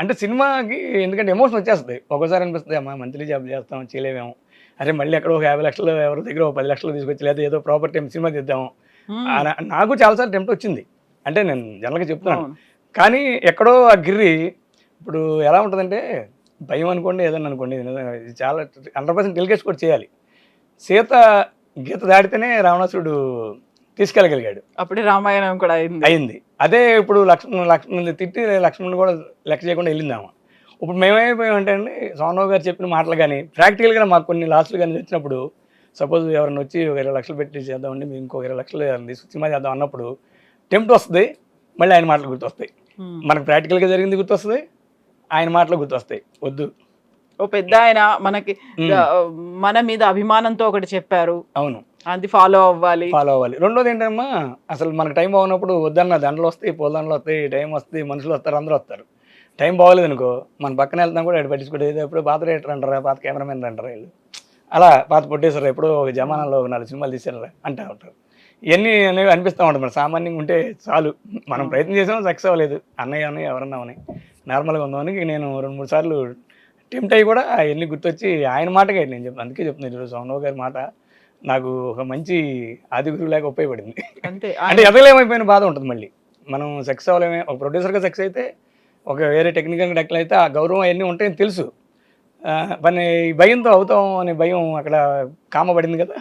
C: అంటే. సినిమాకి ఎందుకంటే ఎమోషన్ వచ్చేస్తుంది ఒక్కోసారి, అనిపిస్తుంది అమ్మా మంత్లీ జాబ్ చేస్తాం చేయలేమేమో, అరే మళ్ళీ ఎక్కడ ఒక 50 లక్షలు ఎవరి దగ్గర ఒక 10 లక్షలు తీసుకొచ్చి లేదా ఏదో ప్రాపర్టీ సినిమా తీద్దాము. నాకు చాలాసార్లు టెంప్ట్ వచ్చింది, అంటే నేను జనరల్గా చెప్తున్నాను. కానీ ఎక్కడో ఆ గిర్రి ఇప్పుడు ఎలా ఉంటుందంటే, భయం అనుకోండి ఏదన్నా అనుకోండి, ఇది చాలా 100% టెలికేట్ కూడా చేయాలి. సీత గీత దాడితేనే రావణాసురుడు తీసుకెళ్ళగలిగాడు,
B: అప్పుడే రామాయణం కూడా
C: అయింది. అదే ఇప్పుడు లక్ష్మణుని తిట్టి లక్ష్మణుని కూడా లెక్క చేయకుండా వెళ్ళిందామా. ఇప్పుడు మేమైపోయామంటే అండి, సోనరావు గారు చెప్పిన మాటలు కానీ ప్రాక్టికల్గా మాకు కొన్ని లాస్ట్లు కానీ వచ్చినప్పుడు, సపోజ్ ఎవరైనా వచ్చి ఒక 20 లక్షలు పెట్టి చేద్దామండి, మేము ఇంకో 20 లక్షలు తీసుకు సినిమా చేద్దాం అన్నప్పుడు టెంప్ట్ వస్తుంది, మళ్ళీ ఆయన మాటలు గుర్తొస్తాయి. మనకు ప్రాక్టికల్గా జరిగింది గుర్తొస్తుంది, ఆయన మాటలు గుర్తొస్తాయి. వద్దు,
B: ఓ పెద్ద ఆయన మనకి మన మీద అభిమానంతో ఒకటి చెప్పారు,
C: అవును
B: అది ఫాలో అవ్వాలి.
C: రెండోది ఏంటమ్మా, అసలు మనకు టైం బాగున్నప్పుడు వద్దన్న దండలు వస్తాయి, పూలదండలు వస్తాయి, టైం వస్తాయి, మనుషులు వస్తారు, అందరూ వస్తారు. టైం బాగోలేదు అనుకో, మన పక్కన వెళ్తాం కూడా ఎక్కడ పట్టించుకోలేదు, ఎప్పుడు పాత రైటర్ అంటారా, పాత కెమెరామెన్ అంటారా, వీళ్ళు అలా పాత పొట్టేసారు, ఎప్పుడో ఒక జమానాలో 4 సినిమాలు తీసారా అంటూ ఉంటారు. ఇవన్నీ అనేవి అనిపిస్తూ ఉంటాయి. మన సామాన్యంగా ఉంటే చాలు, మనం ప్రయత్నం చేసాం, సక్సెస్ అవ్వలేదు, అన్నయ్య అని ఎవరన్నా అని నార్మల్గా ఉందామని నేను 2-3 సార్లు టెంప్ట్ అయ్యి కూడా అవన్నీ గుర్తొచ్చి ఆయన మాటగా నేను చెప్తాను. అందుకే చెప్తున్నాను, ఈరోజు సోనరావు గారి మాట నాకు ఒక మంచి ఆది గురువు లాగా ఉపయోగపడింది. అంటే ఎదగలేమైపోయిన బాధ ఉంటుంది. మళ్ళీ మనం సక్సెస్ అవ్వలేమే, ఒక ప్రొడ్యూసర్గా సక్సెస్ అయితే, ఒక వేరే టెక్నికల్ డెక్లు అయితే ఆ గౌరవం అవన్నీ ఉంటాయని తెలుసు, పని భయంతో అవుతాం అనే భయం అక్కడ కామపడింది కదా,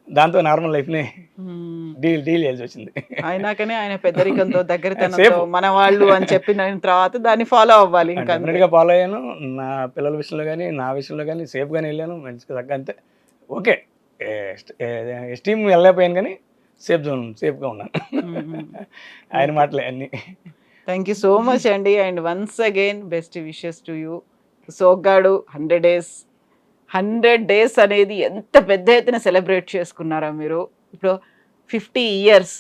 C: దాంతో నార్మల్ లైఫ్ని డీల్ చేయాల్సి వచ్చింది.
B: అయినాకనే ఆయన పెద్దరికంతో దగ్గరతనంతో మన వాళ్ళు అని చెప్పిన తర్వాత దాన్ని ఫాలో అవ్వాలి. ఇంకా
C: డెఫినెట్గా ఫాలో అయ్యాను. నా పిల్లల విషయంలో కానీ నా విషయంలో కానీ సేఫ్గానే వెళ్ళాను, మంచిగా తగ్గ అంతే. ఓకే, ఎస్టీమ్ వెళ్ళలేకపోయాను కానీ సేఫ్గా ఉన్నాను. ఆయన మాటలే అన్నీ.
B: థ్యాంక్ యూ సో మచ్ అండి. And once again best wishes to you. Soggadu 100 days అనేది ఎంత పెద్ద ఎత్తున సెలబ్రేట్ చేసుకున్నారా మీరు. ఇప్పుడు 50 years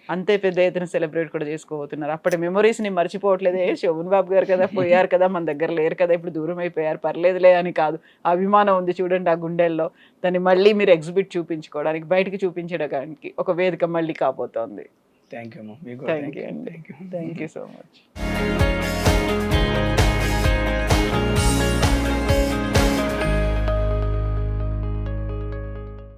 B: అంతే పెద్ద ఎత్తున సెలబ్రేట్ కూడా చేసుకోబోతున్నారు. అప్పటి మెమొరీస్ని మర్చిపోవట్లేదే, శోభన్ బాబు గారు కదా పోయారు కదా, మన దగ్గర లేరు కదా, ఇప్పుడు దూరం అయిపోయారు, పర్లేదులే అని కాదు, అభిమానం ఉంది చూడండి ఆ గుండెల్లో. దాన్ని మళ్ళీ మీరు ఎగ్జిబిట్ చూపించుకోవడానికి, బయటికి చూపించడానికి ఒక వేదిక మళ్ళీ కాబోతోంది.
C: థ్యాంక్ యూ
B: అండి, థ్యాంక్ యూ సో మచ్.